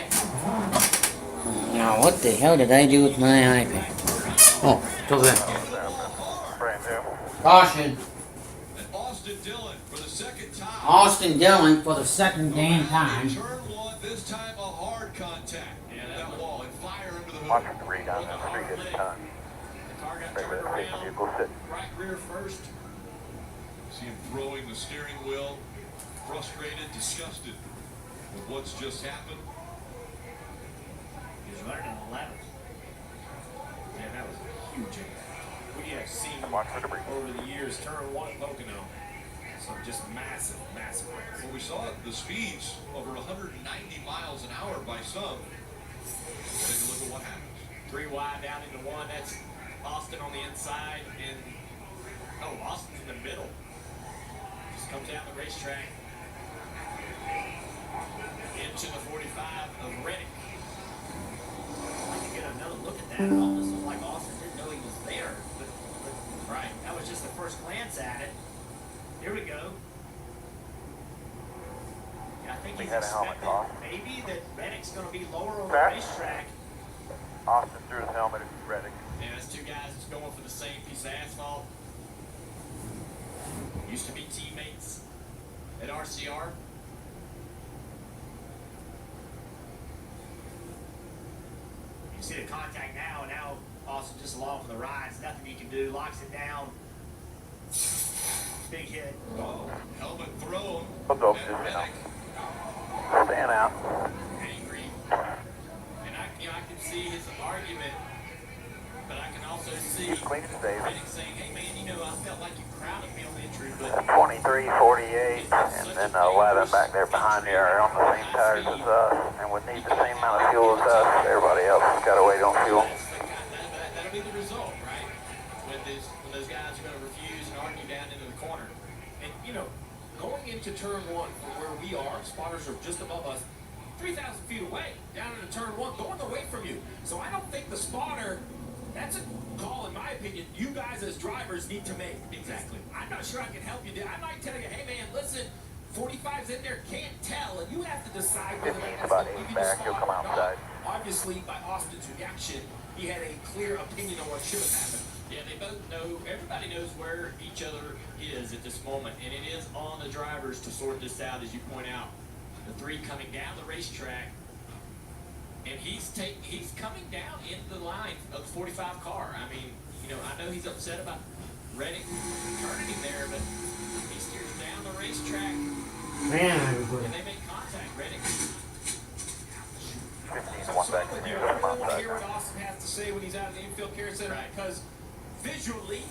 Now, what the hell did I do with my iPad? Oh, still there. Brand new. Caution. Austin Dillon for the second time. Austin Dillon for the second damn time. Turn 1, this time a hard contact. Yeah, that wall and fire under the hood. Watch the 3 down there. 3 gets a ton. Right rear first. See him throwing the steering wheel. Frustrated, disgusted with what's just happened. He's running 11. Man, that was a huge impact. We have seen over the years turn 1 at Pocano. So just massive, massive race. Well, we saw the speeds over 190 miles an hour by some. Take a look at what happens. 3 wide down into 1. That's Austin on the inside. And, Austin's in the middle. Just comes down the racetrack. Into the 45 of Reddick. I can get another look at that. It almost looked like Austin didn't know he was there. But right, that was just the first glance at it. Here we go. Yeah, I think he's expecting maybe that Reddick's going to be lower on the racetrack. Austin threw his helmet at Reddick. Yeah, that's 2 guys that's going for the same piece of asphalt. Used to be teammates at RCR. You see the contact now, and now Austin just along for the ride. There's nothing he can do. Locks it down. Big hit. Helmet thrown. Stand out. Angry. And I can see his argument, but I can also Keep clean and safe. saying, hey man, you know, I felt like you crowded me on entry, but 23, 48, and then 11 back there behind you are on the same tires as us, and would need the same amount of fuel as us. Everybody else has got to wait on fuel. that'll be the result, right? When those guys are going to refuse and argue down into the corner. And, you know, going into turn one from where we are, spotters are just above us, 3,000 feet away, down into turn one, going away from you. So I don't think the spotter, that's a call, in my opinion, you guys as drivers need to make. Exactly. I'm not sure I can help you. I might tell you, hey man, listen, 45's in there, can't tell, and you have to decide whether that's about going to 8 give you the back, he'll spot come or not. outside. Obviously, by Austin's reaction, he had a clear opinion on what should have happened. Yeah, they both know, everybody knows where each other is at this moment, and it is on the drivers to sort this out, as you point out. The three coming down the racetrack, and he's coming down in the line of the 45 car. I mean, you know, I know he's upset about Reddick turning him there, but he steers down the racetrack. Man, And they make contact, Reddick. 15's one back from you. I really want to hear what Austin has to say when he's out of the infield care center, because visually,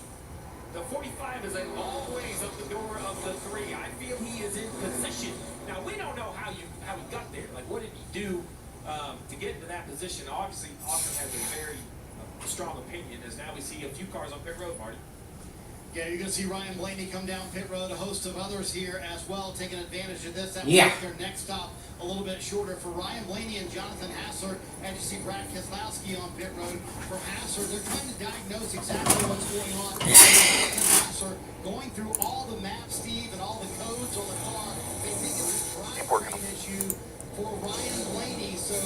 the 45 is a long ways up the door of the three. I feel he is in position. Now, we don't know how he got there. Like, what did he do to get into that position? Obviously, Austin has a very strong opinion, as now we see a few cars on pit road, Marty. Yeah, you're going to see Ryan Blaney come down pit road, a host of others here as well, taking advantage of this. That will make their next stop a little bit shorter for Ryan Blaney and Jonathan Hassler. And you see Brad Keselowski on pit road. For Hassler, they're trying to diagnose exactly what's going on. Jonathan Hassler going through all the maps, Steve, and all the codes on the car. They think it's a drivetrain issue for Ryan Blaney. So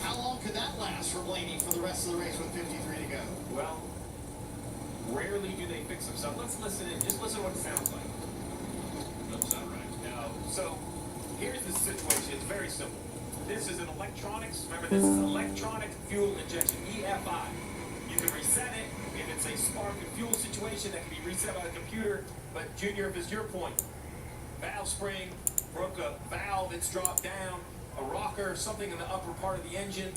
how long could that last for Blaney for the rest of the race with 53 to go? Well, rarely do they fix themselves. Let's listen in. Just listen to what it sounds like. Doesn't sound right. No. So here's the situation. It's very simple. This is an electronics. Remember, this is electronic fuel injection, EFI. You can reset it. If it's a spark and fuel situation, that can be reset by the computer. But Junior, if it's your point, valve spring broke a valve. It's dropped down. A rocker, something in the upper part of the engine.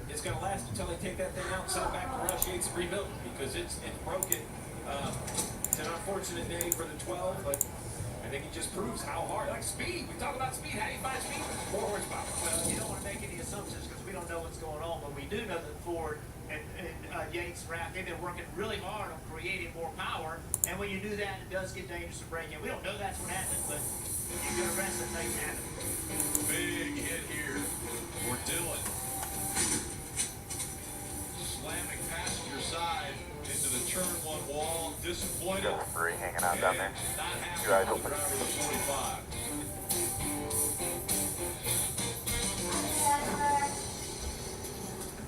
It's going to last until they take that thing out and send it back to Roush Yates and rebuild it, because it's broken. It's an unfortunate day for the 12, but I think it just proves how hard. Like speed, we talk about speed. How do you find speed? 4 horsepower. Well, you don't want to make any assumptions because we don't know what's going on, but we do know that Ford and Yates and Raff, they've been working really hard on creating more power, and when you do that, it does get dangerous to break in. We don't know that's what happened, but you can arrest it, things happen. Big hit here for Dylan. Slamming passenger side into the turn one wall. Disappointed. Just 3 hanging out down there. Not happy Your eyes with the open. driver of the 45.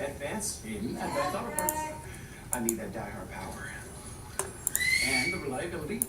Advance in advanced auto parts. I need that diehard power. And the reliability.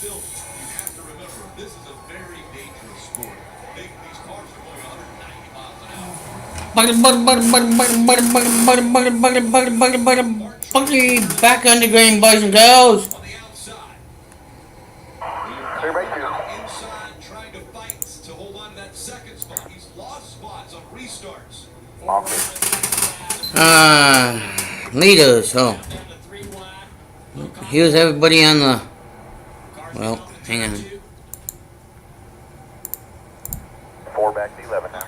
Still, you have to remember, this is a very dangerous sport. These cars are going 190 miles an hour. Back on the green, boys and girls. On the outside. Clear by 2. Inside, trying to fight to hold on to that second spot. He's lost spots on restarts. Leaders. Oh, here's everybody on the. Well, hang on. 4 back to 11 now.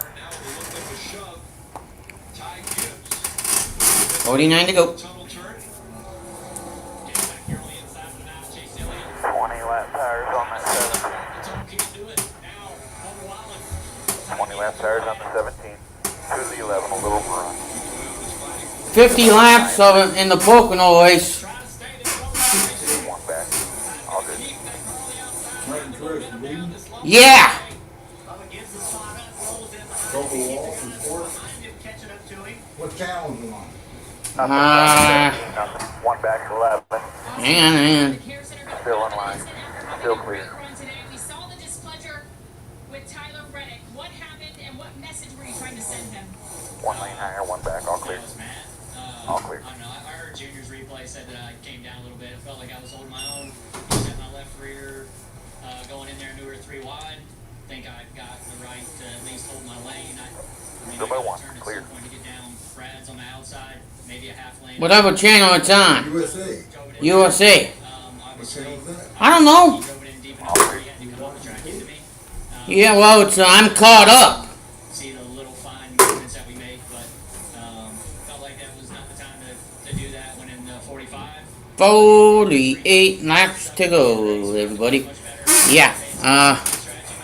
49 to go. 20 lap tires on that 17. 20 lap tires on the 17. To the 11, a little run. 50 laps of it in the Pocano race. 1 back. All good. Yeah. What channel is it on? Nothing. 1 back to 11. Hang on. Still in line. Still clear. We saw the displeasure with Tyler Reddick. What happened and what message were you trying to send him? 1 lane higher, 1 back. All clear. All clear. I don't know. I heard Junior's replay said that I came down a little bit. It felt like I was holding my own. Got my left rear going in there, knew we were 3 wide. Think I got the right to at least hold my lane. Still by 1. Clear. To get down. Brad's on the outside, maybe a half lane. Whatever channel it's on. USA. USA. What channel is that? I don't know. Yeah, well, it's I'm caught up. See the little fine movements that we make, but felt like that was not the time to do that when in the 45. 48 laps to go, everybody. Yeah.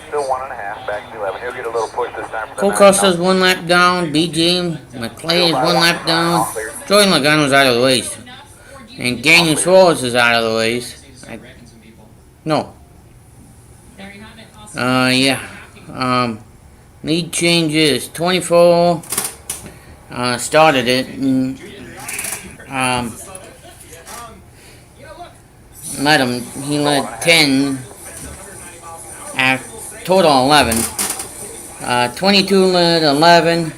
Still 1.5 back to 11. He'll get a little push this time. Cole Costa's 1 lap down. BJ McClay is 1 lap down. Jordan Logano's out of the race. And Daniel Suarez is out of the race. No. Yeah. Lead changes 24. Started it. And, he led 10. Total 11. 22 led 11.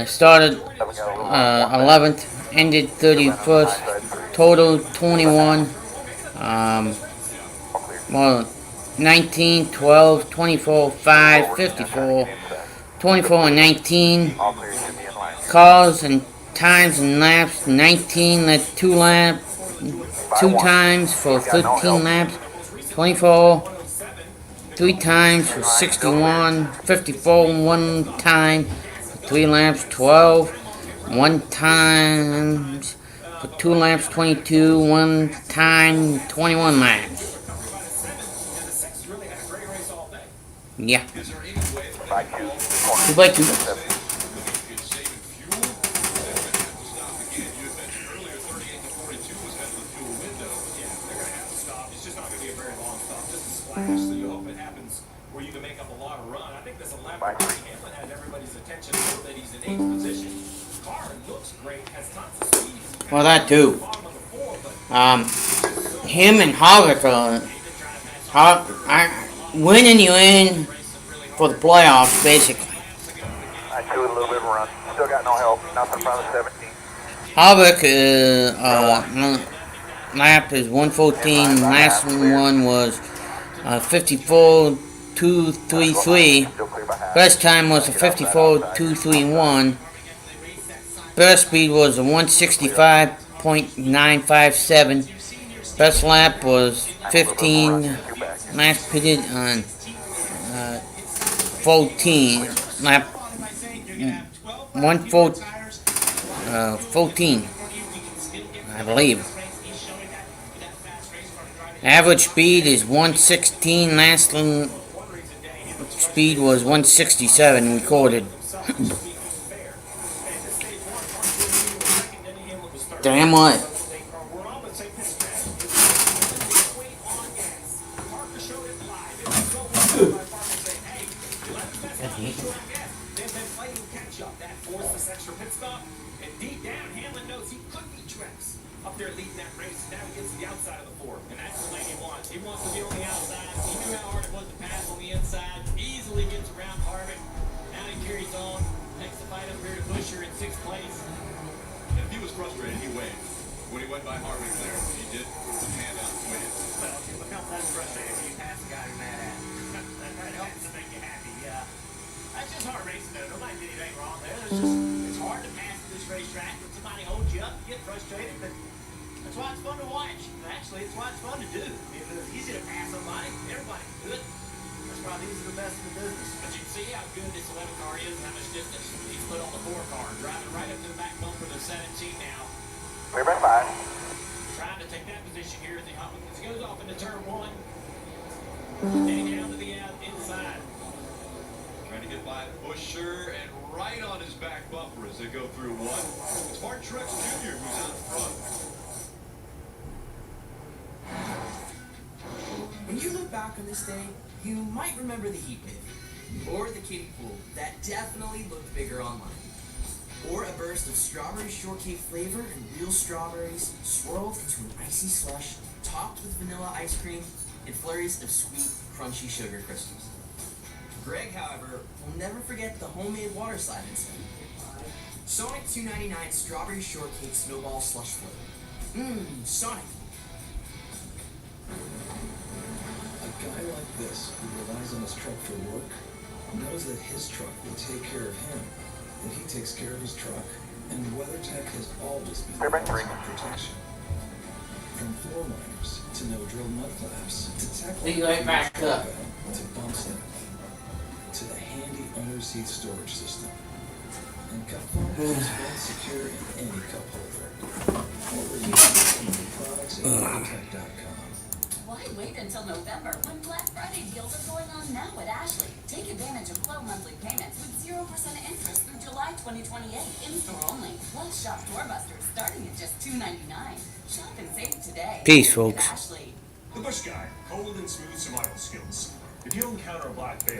Started 11th. Ended 31st. Total 21. Well, 19, 12, 24, 5, 54, 24 and 19. Calls and times and laps. 19 led 2 times for 13 laps. 24. 3 times for 61, 54 1 time for 3 laps, 12, 1 time for 2 laps, 22, 1 time, 21 laps. Yeah. 2 by 2. Where you can make up a lot of run. I think this 11 Hamlin has everybody's attention so that he's in 8th position. Car looks great, has tons of speed. Well, that too. Him and Hoggett are winning you in for the playoffs, basically. I do it a little bit of run. Still got no help. Nothing from the 17. Hoggett lap is 114. Last one was 54.233. Best time was a 54.231. Best speed was a 165.957. Best lap was 15. Last pitted on 14. Lap 14, I believe. Average speed is 116. Last speed was 167 recorded. Damn right. Up there leading that race, now he gets to the outside of the 4, and that's the lane he wants. He wants to be able inside, easily gets around Harvick. Now he carries on, takes the fight up here to Busher in 6th place. And if he was frustrated, he waved. When he went by Harvick there, he did some hand out and wave. Well, you become less frustrated when you pass the guy you're mad at. That helps to make you happy, yeah. That's just hard racing, though. Nobody did anything wrong there. It's hard to pass at this racetrack. When somebody holds you up, you get frustrated, but that's why it's fun to watch. Actually, it's why it's fun to do. If it's easy to pass somebody, everybody can do it. That's why these are the best in the business. But you can see how good this 11 car is and how much distance he's put on the 4 car. Driving right up to the back bumper of the 17 now. Clear back 5. Trying to take that position here as he goes off into turn 1. Heading down to the inside. Trying to get by Busher and right on his back bumper as they go through 1. It's Martin Truex Jr. who's out front. When you look back on this day, you might remember the heat wave, or the kiddie pool that definitely looked bigger online, or a burst of strawberry shortcake flavor and real strawberries swirled into an icy slush topped with vanilla ice cream and flurries of sweet, crunchy sugar crystals. Greg, however, will never forget the homemade water slide incident. Sonic 299 strawberry shortcake snowball slush float. Sonic. A guy like this, who relies on his truck for work, knows that his truck will take care of him, and he takes care of his truck. And WeatherTech has always been the ultimate protection. From floor liners to no-drill mud flaps to Be right back up. to bump stop to the handy under-seat storage system. And cup foam keeps one secure in any cup holder. Order your products at WeatherTech.com. Why wait until November when Black Friday deals are going on now at Ashley? Take advantage of low monthly payments with 0% interest through July 2028. In-store only. Plus shop doorbusters starting at just $2.99. Shop and save today. Peace, folks. At Ashley. The Bush Guy, cold and smooth survival skills. If you encounter a black bear,